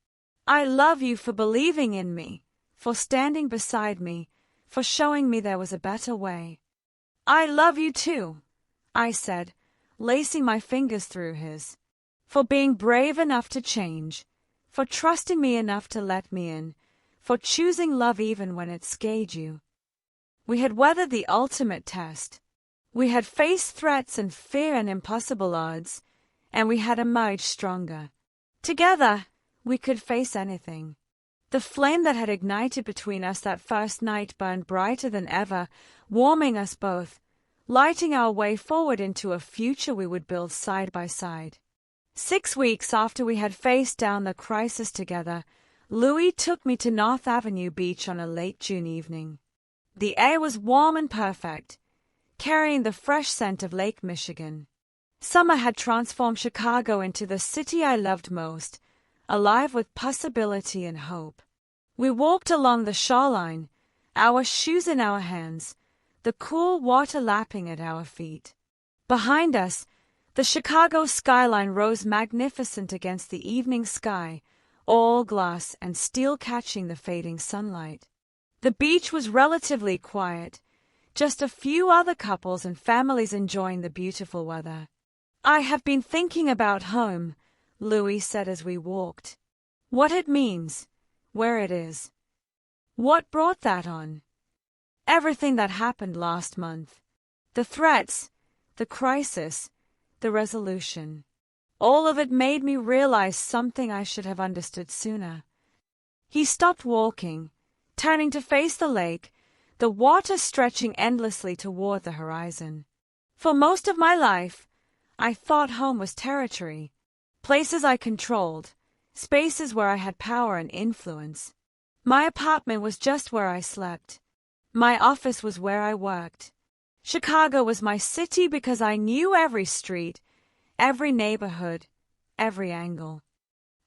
I love you for believing in me, for standing beside me, for showing me there was a better way. I love you too, I said, lacing my fingers through his, for being brave enough to change, for trusting me enough to let me in, for choosing love even when it scared you. We had weathered the ultimate test. We had faced threats and fear and impossible odds, and we had emerged stronger. Together, we could face anything. The flame that had ignited between us that first night burned brighter than ever, warming us both, lighting our way forward into a future we would build side by side. 6 weeks after we had faced down the crisis together, Louis took me to North Avenue Beach on a late June evening. The air was warm and perfect, carrying the fresh scent of Lake Michigan. Summer had transformed Chicago into the city I loved most, alive with possibility and hope. We walked along the shoreline, our shoes in our hands, the cool water lapping at our feet. Behind us, the Chicago skyline rose magnificent against the evening sky, all glass and steel catching the fading sunlight. The beach was relatively quiet, just a few other couples and families enjoying the beautiful weather. I have been thinking about home, Louis said as we walked. What it means, where it is. What brought that on? Everything that happened last month. The threats, the crisis, the resolution. All of it made me realize something I should have understood sooner. He stopped walking, turning to face the lake, the water stretching endlessly toward the horizon. For most of my life, I thought home was territory, places I controlled, spaces where I had power and influence. My apartment was just where I slept. My office was where I worked. Chicago was my city because I knew every street, every neighborhood, every angle.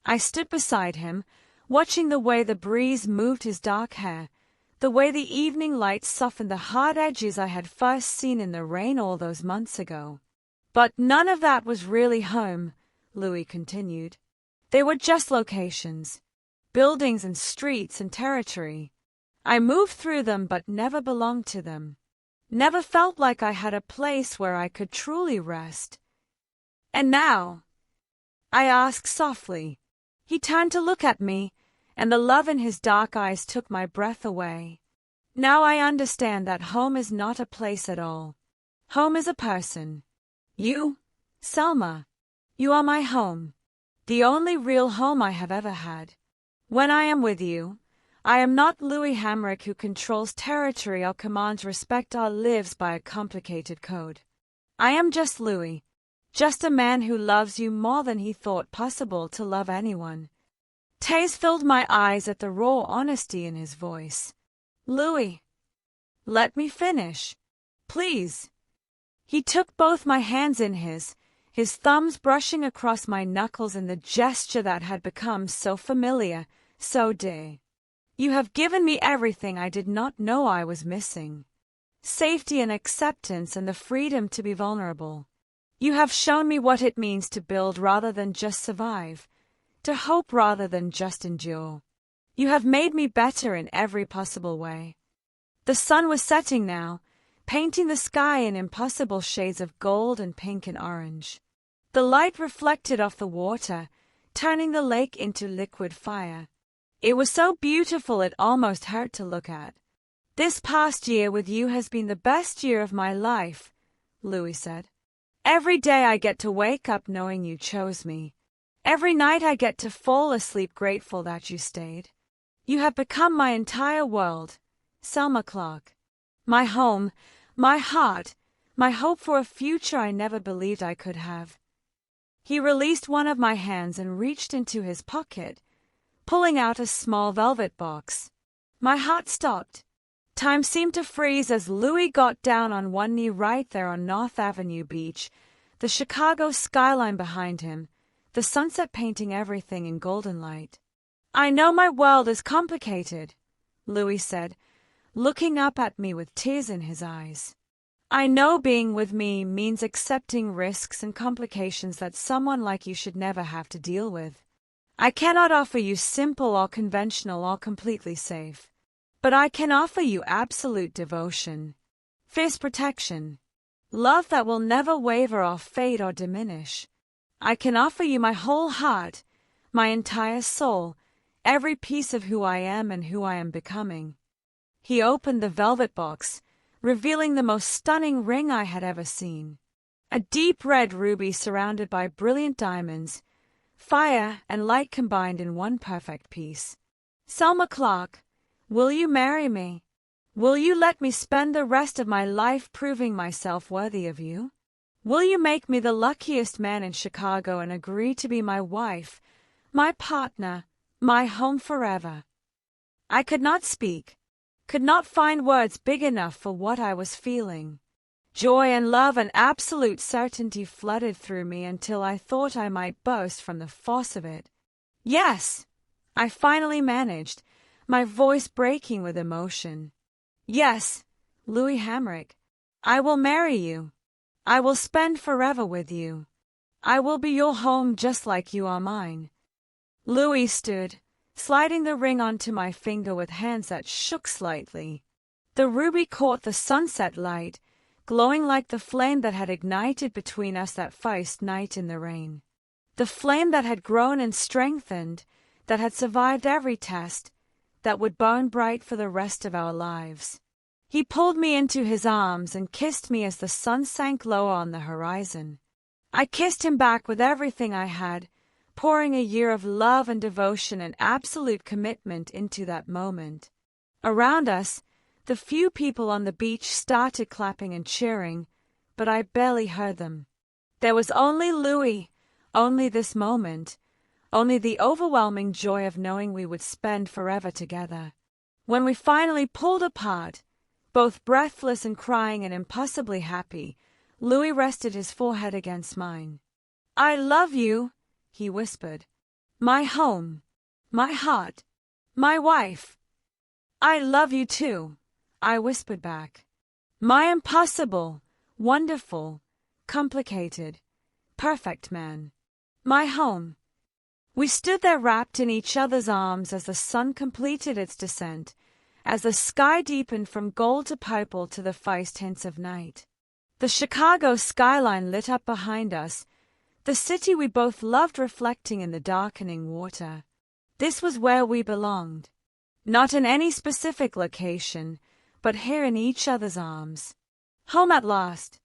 I stood beside him, watching the way the breeze moved his dark hair, the way the evening light softened the hard edges I had first seen in the rain all those months ago. But none of that was really home, Louis continued. They were just locations, buildings and streets and territory. I moved through them but never belonged to them. Never felt like I had a place where I could truly rest. And now? I asked softly. He turned to look at me, and the love in his dark eyes took my breath away. Now I understand that home is not a place at all. Home is a person. You, Selma, you are my home, the only real home I have ever had. When I am with you, I am not Louis Hamrick who controls territory or commands respect or lives by a complicated code. I am just Louis, just a man who loves you more than he thought possible to love anyone. Tears filled my eyes at the raw honesty in his voice. Louis, let me finish, please. He took both my hands in his thumbs brushing across my knuckles in the gesture that had become so familiar, so dear. You have given me everything I did not know I was missing. Safety and acceptance and the freedom to be vulnerable. You have shown me what it means to build rather than just survive, to hope rather than just endure. You have made me better in every possible way. The sun was setting now, painting the sky in impossible shades of gold and pink and orange. The light reflected off the water, turning the lake into liquid fire. It was so beautiful it almost hurt to look at. This past year with you has been the best year of my life, Louis said. Every day I get to wake up knowing you chose me. Every night I get to fall asleep grateful that you stayed. You have become my entire world, Selma Clark. My home, my heart, my hope for a future I never believed I could have. He released one of my hands and reached into his pocket, pulling out a small velvet box. My heart stopped. Time seemed to freeze as Louis got down on one knee right there on North Avenue Beach, the Chicago skyline behind him, the sunset painting everything in golden light. I know my world is complicated, Louis said, looking up at me with tears in his eyes. I know being with me means accepting risks and complications that someone like you should never have to deal with. I cannot offer you simple or conventional or completely safe. But I can offer you absolute devotion, fierce protection, love that will never waver or fade or diminish. I can offer you my whole heart, my entire soul, every piece of who I am and who I am becoming. He opened the velvet box, revealing the most stunning ring I had ever seen. A deep red ruby surrounded by brilliant diamonds, fire and light combined in one perfect piece. Selma Clark, will you marry me? Will you let me spend the rest of my life proving myself worthy of you? Will you make me the luckiest man in Chicago and agree to be my wife, my partner, my home forever? I could not speak, could not find words big enough for what I was feeling. Joy and love and absolute certainty flooded through me until I thought I might burst from the force of it. Yes, I finally managed, my voice breaking with emotion. Yes, Louis Hamrick, I will marry you. I will spend forever with you. I will be your home just like you are mine. Louis stood, sliding the ring onto my finger with hands that shook slightly. The ruby caught the sunset light, glowing like the flame that had ignited between us that first night in the rain. The flame that had grown and strengthened, that had survived every test, that would burn bright for the rest of our lives. He pulled me into his arms and kissed me as the sun sank lower on the horizon. I kissed him back with everything I had, pouring a year of love and devotion and absolute commitment into that moment. Around us, the few people on the beach started clapping and cheering, but I barely heard them. There was only Louis, only this moment, only the overwhelming joy of knowing we would spend forever together. When we finally pulled apart, both breathless and crying and impossibly happy, Louis rested his forehead against mine. "I love you," he whispered. "My home, my heart, my wife." "I love you too," I whispered back. "My impossible, wonderful, complicated, perfect man. My home." We stood there wrapped in each other's arms as the sun completed its descent, as the sky deepened from gold to purple to the first hints of night. The Chicago skyline lit up behind us, the city we both loved reflecting in the darkening water. This was where we belonged. Not in any specific location, but here in each other's arms. Home at last.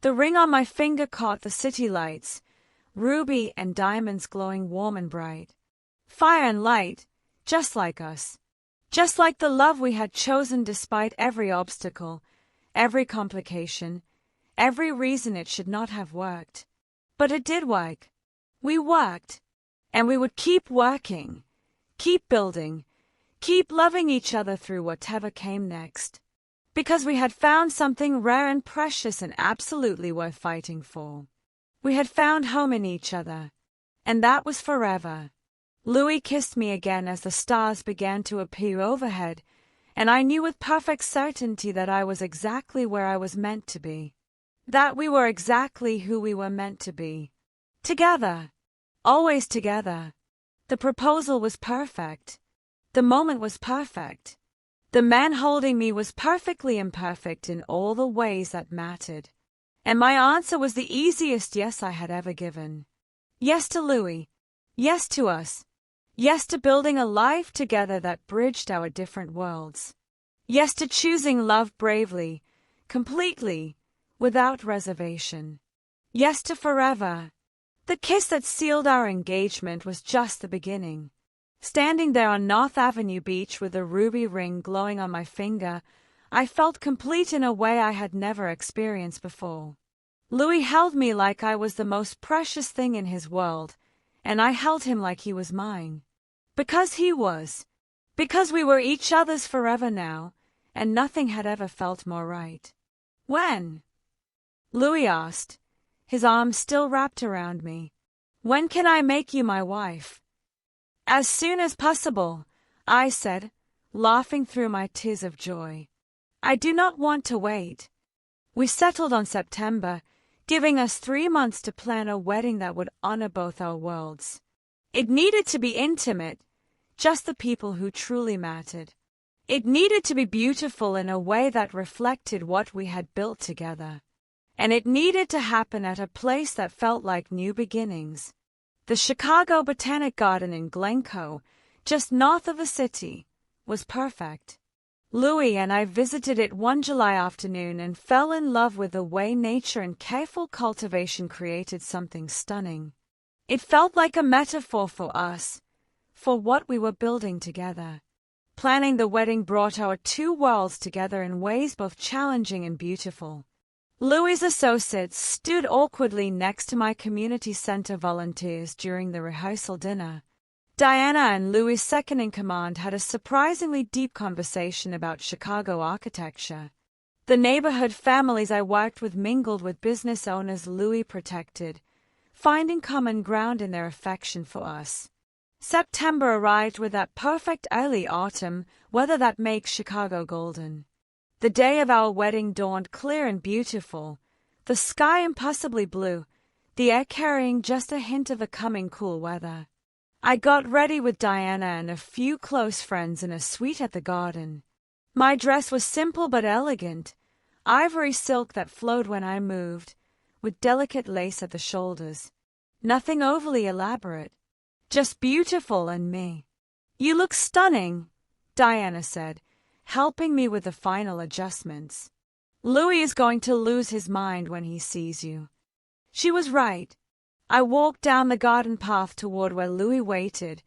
The ring on my finger caught the city lights, ruby and diamonds glowing warm and bright. Fire and light, just like us. Just like the love we had chosen despite every obstacle, every complication, every reason it should not have worked. But it did work. We worked. And we would keep working, keep building, keep loving each other through whatever came next. Because we had found something rare and precious and absolutely worth fighting for. We had found home in each other. And that was forever. Louis kissed me again as the stars began to appear overhead, and I knew with perfect certainty that I was exactly where I was meant to be. That we were exactly who we were meant to be. Together. Always together. The proposal was perfect. The moment was perfect. The man holding me was perfectly imperfect in all the ways that mattered. And my answer was the easiest yes I had ever given. Yes to Louis. Yes to us. Yes to building a life together that bridged our different worlds. Yes to choosing love bravely, completely, without reservation. Yes to forever. The kiss that sealed our engagement was just the beginning. Standing there on North Avenue Beach with a ruby ring glowing on my finger, I felt complete in a way I had never experienced before. Louis held me like I was the most precious thing in his world, and I held him like he was mine. Because he was. Because we were each other's forever now, and nothing had ever felt more right. "When?" Louis asked, his arms still wrapped around me. "When can I make you my wife?" "As soon as possible," I said, laughing through my tears of joy. "I do not want to wait." We settled on September, giving us 3 months to plan a wedding that would honor both our worlds. It needed to be intimate, just the people who truly mattered. It needed to be beautiful in a way that reflected what we had built together. And it needed to happen at a place that felt like new beginnings. The Chicago Botanic Garden in Glencoe, just north of the city, was perfect. Louis and I visited it one July afternoon and fell in love with the way nature and careful cultivation created something stunning. It felt like a metaphor for us, for what we were building together. Planning the wedding brought our two worlds together in ways both challenging and beautiful. Louis' associates stood awkwardly next to my community center volunteers during the rehearsal dinner. Diana and Louis' second-in-command had a surprisingly deep conversation about Chicago architecture. The neighborhood families I worked with mingled with business owners Louis protected, finding common ground in their affection for us. September arrived with that perfect early autumn weather that makes Chicago golden. The day of our wedding dawned clear and beautiful, the sky impossibly blue, the air carrying just a hint of a coming cool weather. I got ready with Diana and a few close friends in a suite at the garden. My dress was simple but elegant, ivory silk that flowed when I moved, with delicate lace at the shoulders. Nothing overly elaborate, just beautiful and me. "You look stunning," Diana said, helping me with the final adjustments. "Louis is going to lose his mind when he sees you." She was right. I walked down the garden path toward where Louis waited,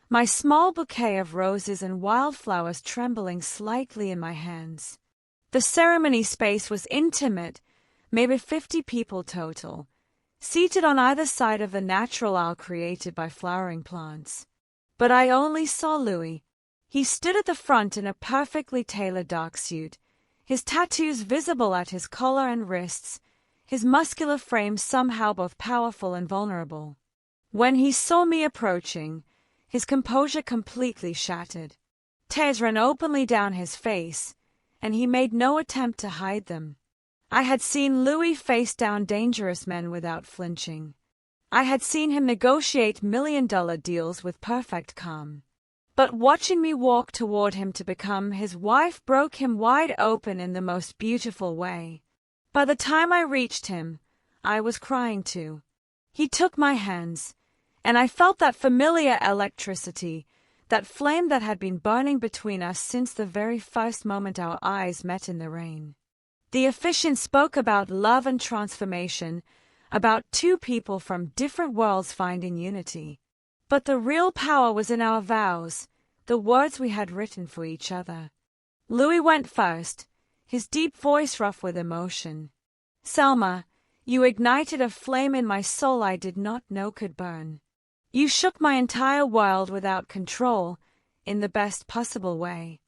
my small bouquet of roses and wildflowers trembling slightly in my hands. The ceremony space was intimate, maybe 50 people total, seated on either side of the natural aisle created by flowering plants. But I only saw Louis. He stood at the front in a perfectly tailored dark suit, his tattoos visible at his collar and wrists, his muscular frame somehow both powerful and vulnerable. When he saw me approaching, his composure completely shattered. Tears ran openly down his face, and he made no attempt to hide them. I had seen Louis face down dangerous men without flinching. I had seen him negotiate million-dollar deals with perfect calm. But watching me walk toward him to become his wife broke him wide open in the most beautiful way. By the time I reached him, I was crying too. He took my hands, and I felt that familiar electricity, that flame that had been burning between us since the very first moment our eyes met in the rain. The officiant spoke about love and transformation, about two people from different worlds finding unity. But the real power was in our vows, the words we had written for each other. Louis went first, his deep voice rough with emotion. "Selma, you ignited a flame in my soul I did not know could burn. You shook my entire world without control, in the best possible way.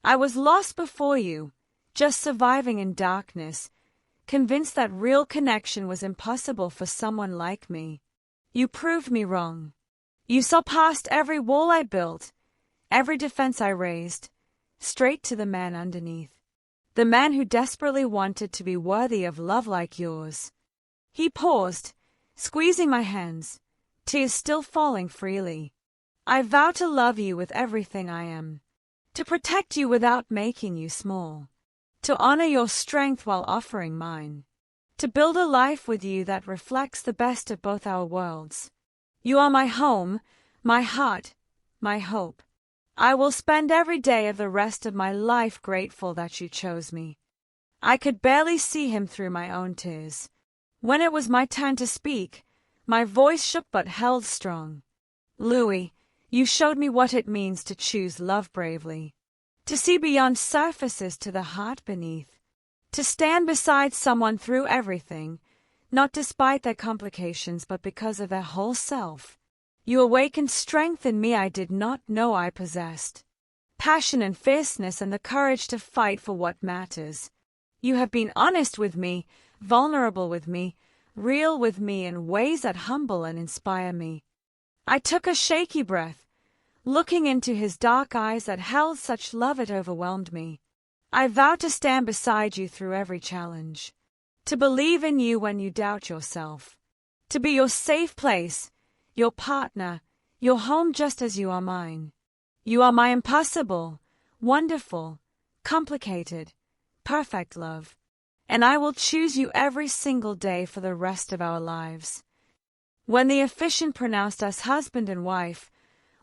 I was lost before you, just surviving in darkness, convinced that real connection was impossible for someone like me. You proved me wrong. You saw past every wall I built, every defense I raised, straight to the man underneath. The man who desperately wanted to be worthy of love like yours." He paused, squeezing my hands, tears still falling freely. "I vow to love you with everything I am, to protect you without making you small, to honor your strength while offering mine, to build a life with you that reflects the best of both our worlds. You are my home, my heart, my hope. I will spend every day of the rest of my life grateful that you chose me." I could barely see him through my own tears. When it was my turn to speak, my voice shook but held strong. "Louis, you showed me what it means to choose love bravely, to see beyond surfaces to the heart beneath, to stand beside someone through everything, not despite their complications but because of their whole self. You awakened strength in me I did not know I possessed, passion and fierceness and the courage to fight for what matters. You have been honest with me, vulnerable with me, real with me in ways that humble and inspire me." I took a shaky breath, looking into his dark eyes that held such love it overwhelmed me. "I vow to stand beside you through every challenge, To believe in you when you doubt yourself. To be your safe place, your partner, your home just as you are mine. You are my impossible, wonderful, complicated, perfect love. And I will choose you every single day for the rest of our lives. When the officiant pronounced us husband and wife,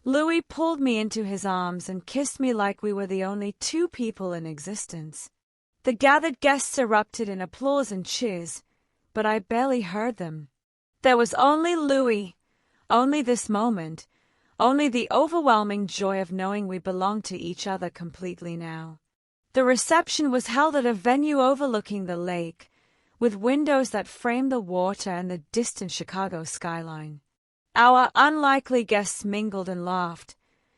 Louis pulled me into his arms and kissed me like we were the only two people in existence. The gathered guests erupted in applause and cheers, but I barely heard them. There was only Louis, only this moment, only the overwhelming joy of knowing we belonged to each other completely now. The reception was held at a venue overlooking the lake, with windows that framed the water and the distant Chicago skyline. Our unlikely guests mingled and laughed,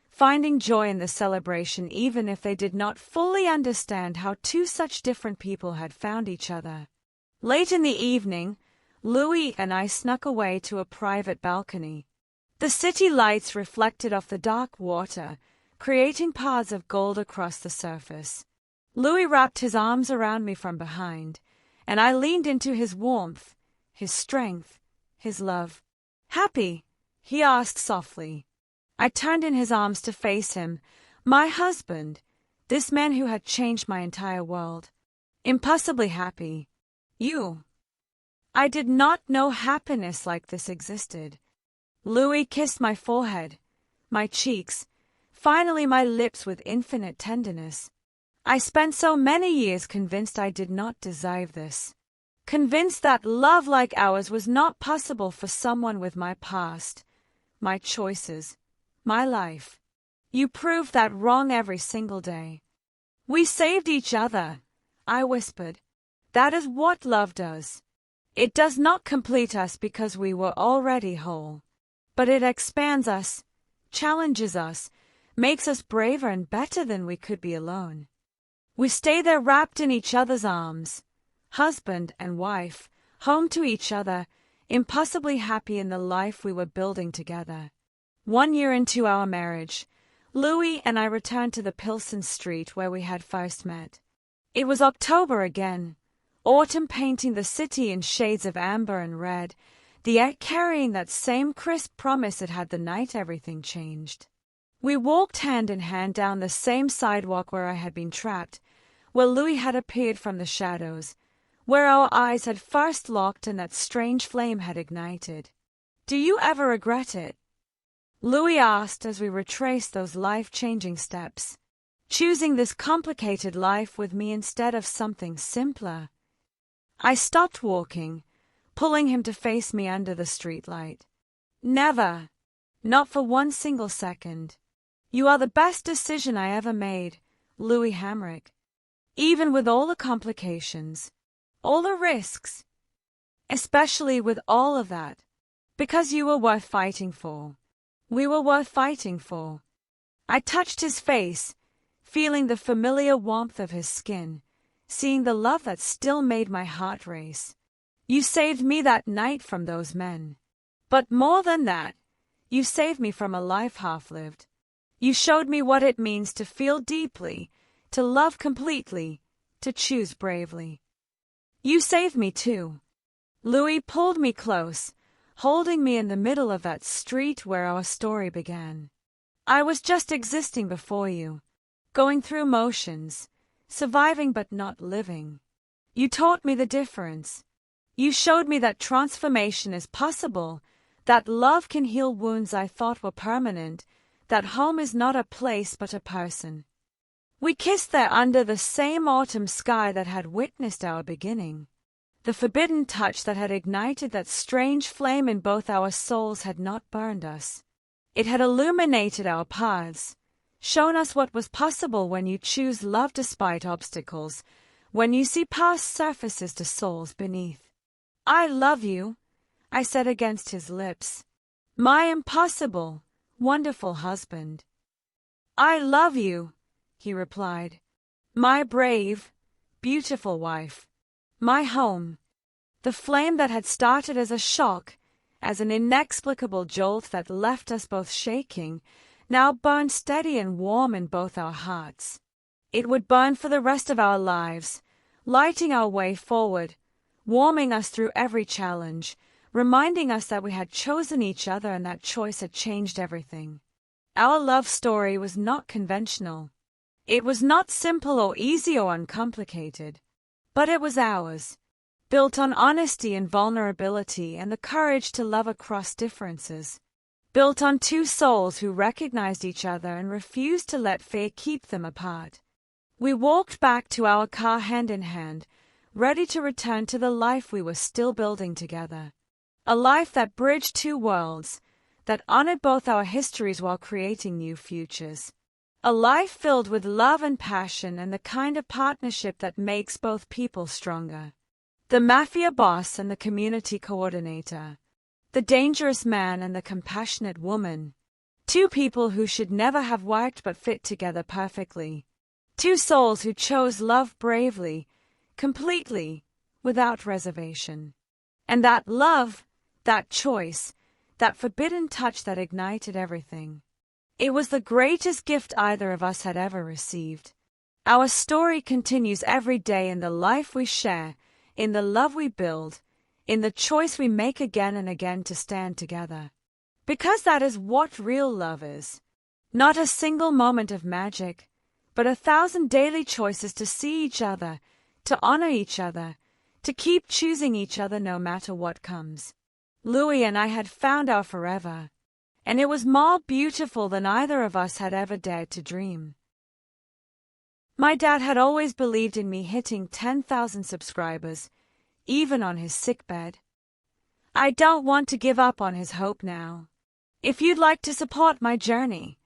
finding joy in the celebration even if they did not fully understand how two such different people had found each other. Late in the evening, Louis and I snuck away to a private balcony. The city lights reflected off the dark water, creating paths of gold across the surface. Louis wrapped his arms around me from behind, and I leaned into his warmth, his strength, his love. "Happy?" he asked softly. I turned in his arms to face him, my husband, this man who had changed my entire world. Impossibly happy. You. I did not know happiness like this existed. Louis kissed my forehead, my cheeks, finally my lips with infinite tenderness. I spent so many years convinced I did not deserve this. Convinced that love like ours was not possible for someone with my past, my choices, my life. You proved that wrong every single day. We saved each other, I whispered. That is what love does. It does not complete us because we were already whole, but it expands us, challenges us, makes us braver and better than we could be alone. We stay there wrapped in each other's arms, husband and wife, home to each other, impossibly happy in the life we were building together. 1 year into our marriage, Louis and I returned to the Pilsen street where we had first met. It was October again, autumn painting the city in shades of amber and red, the air carrying that same crisp promise it had the night everything changed. We walked hand in hand down the same sidewalk where I had been trapped, where Louis had appeared from the shadows, where our eyes had first locked and that strange flame had ignited. "Do you ever regret it?" Louis asked as we retraced those life-changing steps, choosing this complicated life with me instead of something simpler. I stopped walking, pulling him to face me under the streetlight. "Never. Not for one single second. You are the best decision I ever made, Louis Hamrick. Even with all the complications, all the risks, especially with all of that, because you were worth fighting for. We were worth fighting for." I touched his face, feeling the familiar warmth of his skin, seeing the love that still made my heart race. "You saved me that night from those men. But more than that, you saved me from a life half-lived. You showed me what it means to feel deeply, to love completely, to choose bravely. You saved me too." Louis pulled me close, holding me in the middle of that street where our story began. "I was just existing before you, going through motions, surviving but not living. You taught me the difference. You showed me that transformation is possible, that love can heal wounds I thought were permanent, that home is not a place but a person." We kissed there under the same autumn sky that had witnessed our beginning. The forbidden touch that had ignited that strange flame in both our souls had not burned us. It had illuminated our paths, shown us what was possible when you choose love despite obstacles, when you see past surfaces to souls beneath. "I love you," I said against his lips. "My impossible, wonderful husband." "I love you," he replied. "My brave, beautiful wife. My home." The flame that had started as a shock, as an inexplicable jolt that left us both shaking, now burned steady and warm in both our hearts. It would burn for the rest of our lives, lighting our way forward, warming us through every challenge, reminding us that we had chosen each other and that choice had changed everything. Our love story was not conventional. It was not simple or easy or uncomplicated, but it was ours, built on honesty and vulnerability and the courage to love across differences, built on two souls who recognized each other and refused to let fear keep them apart. We walked back to our car hand in hand, ready to return to the life we were still building together. A life that bridged two worlds, that honored both our histories while creating new futures. A life filled with love and passion and the kind of partnership that makes both people stronger. The Mafia boss and the community coordinator. The dangerous man and the compassionate woman. Two people who should never have worked but fit together perfectly. Two souls who chose love bravely, completely, without reservation. And that love, that choice, that forbidden touch that ignited everything. It was the greatest gift either of us had ever received. Our story continues every day in the life we share, in the love we build, in the choice we make again and again to stand together. Because that is what real love is. Not a single moment of magic, but 1,000 daily choices to see each other, to honor each other, to keep choosing each other no matter what comes. Louis and I had found our forever, and it was more beautiful than either of us had ever dared to dream. My dad had always believed in me hitting 10,000 subscribers, even on his sickbed. I don't want to give up on his hope now. If you'd like to support my journey,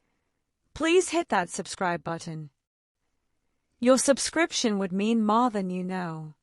please hit that subscribe button. Your subscription would mean more than you know.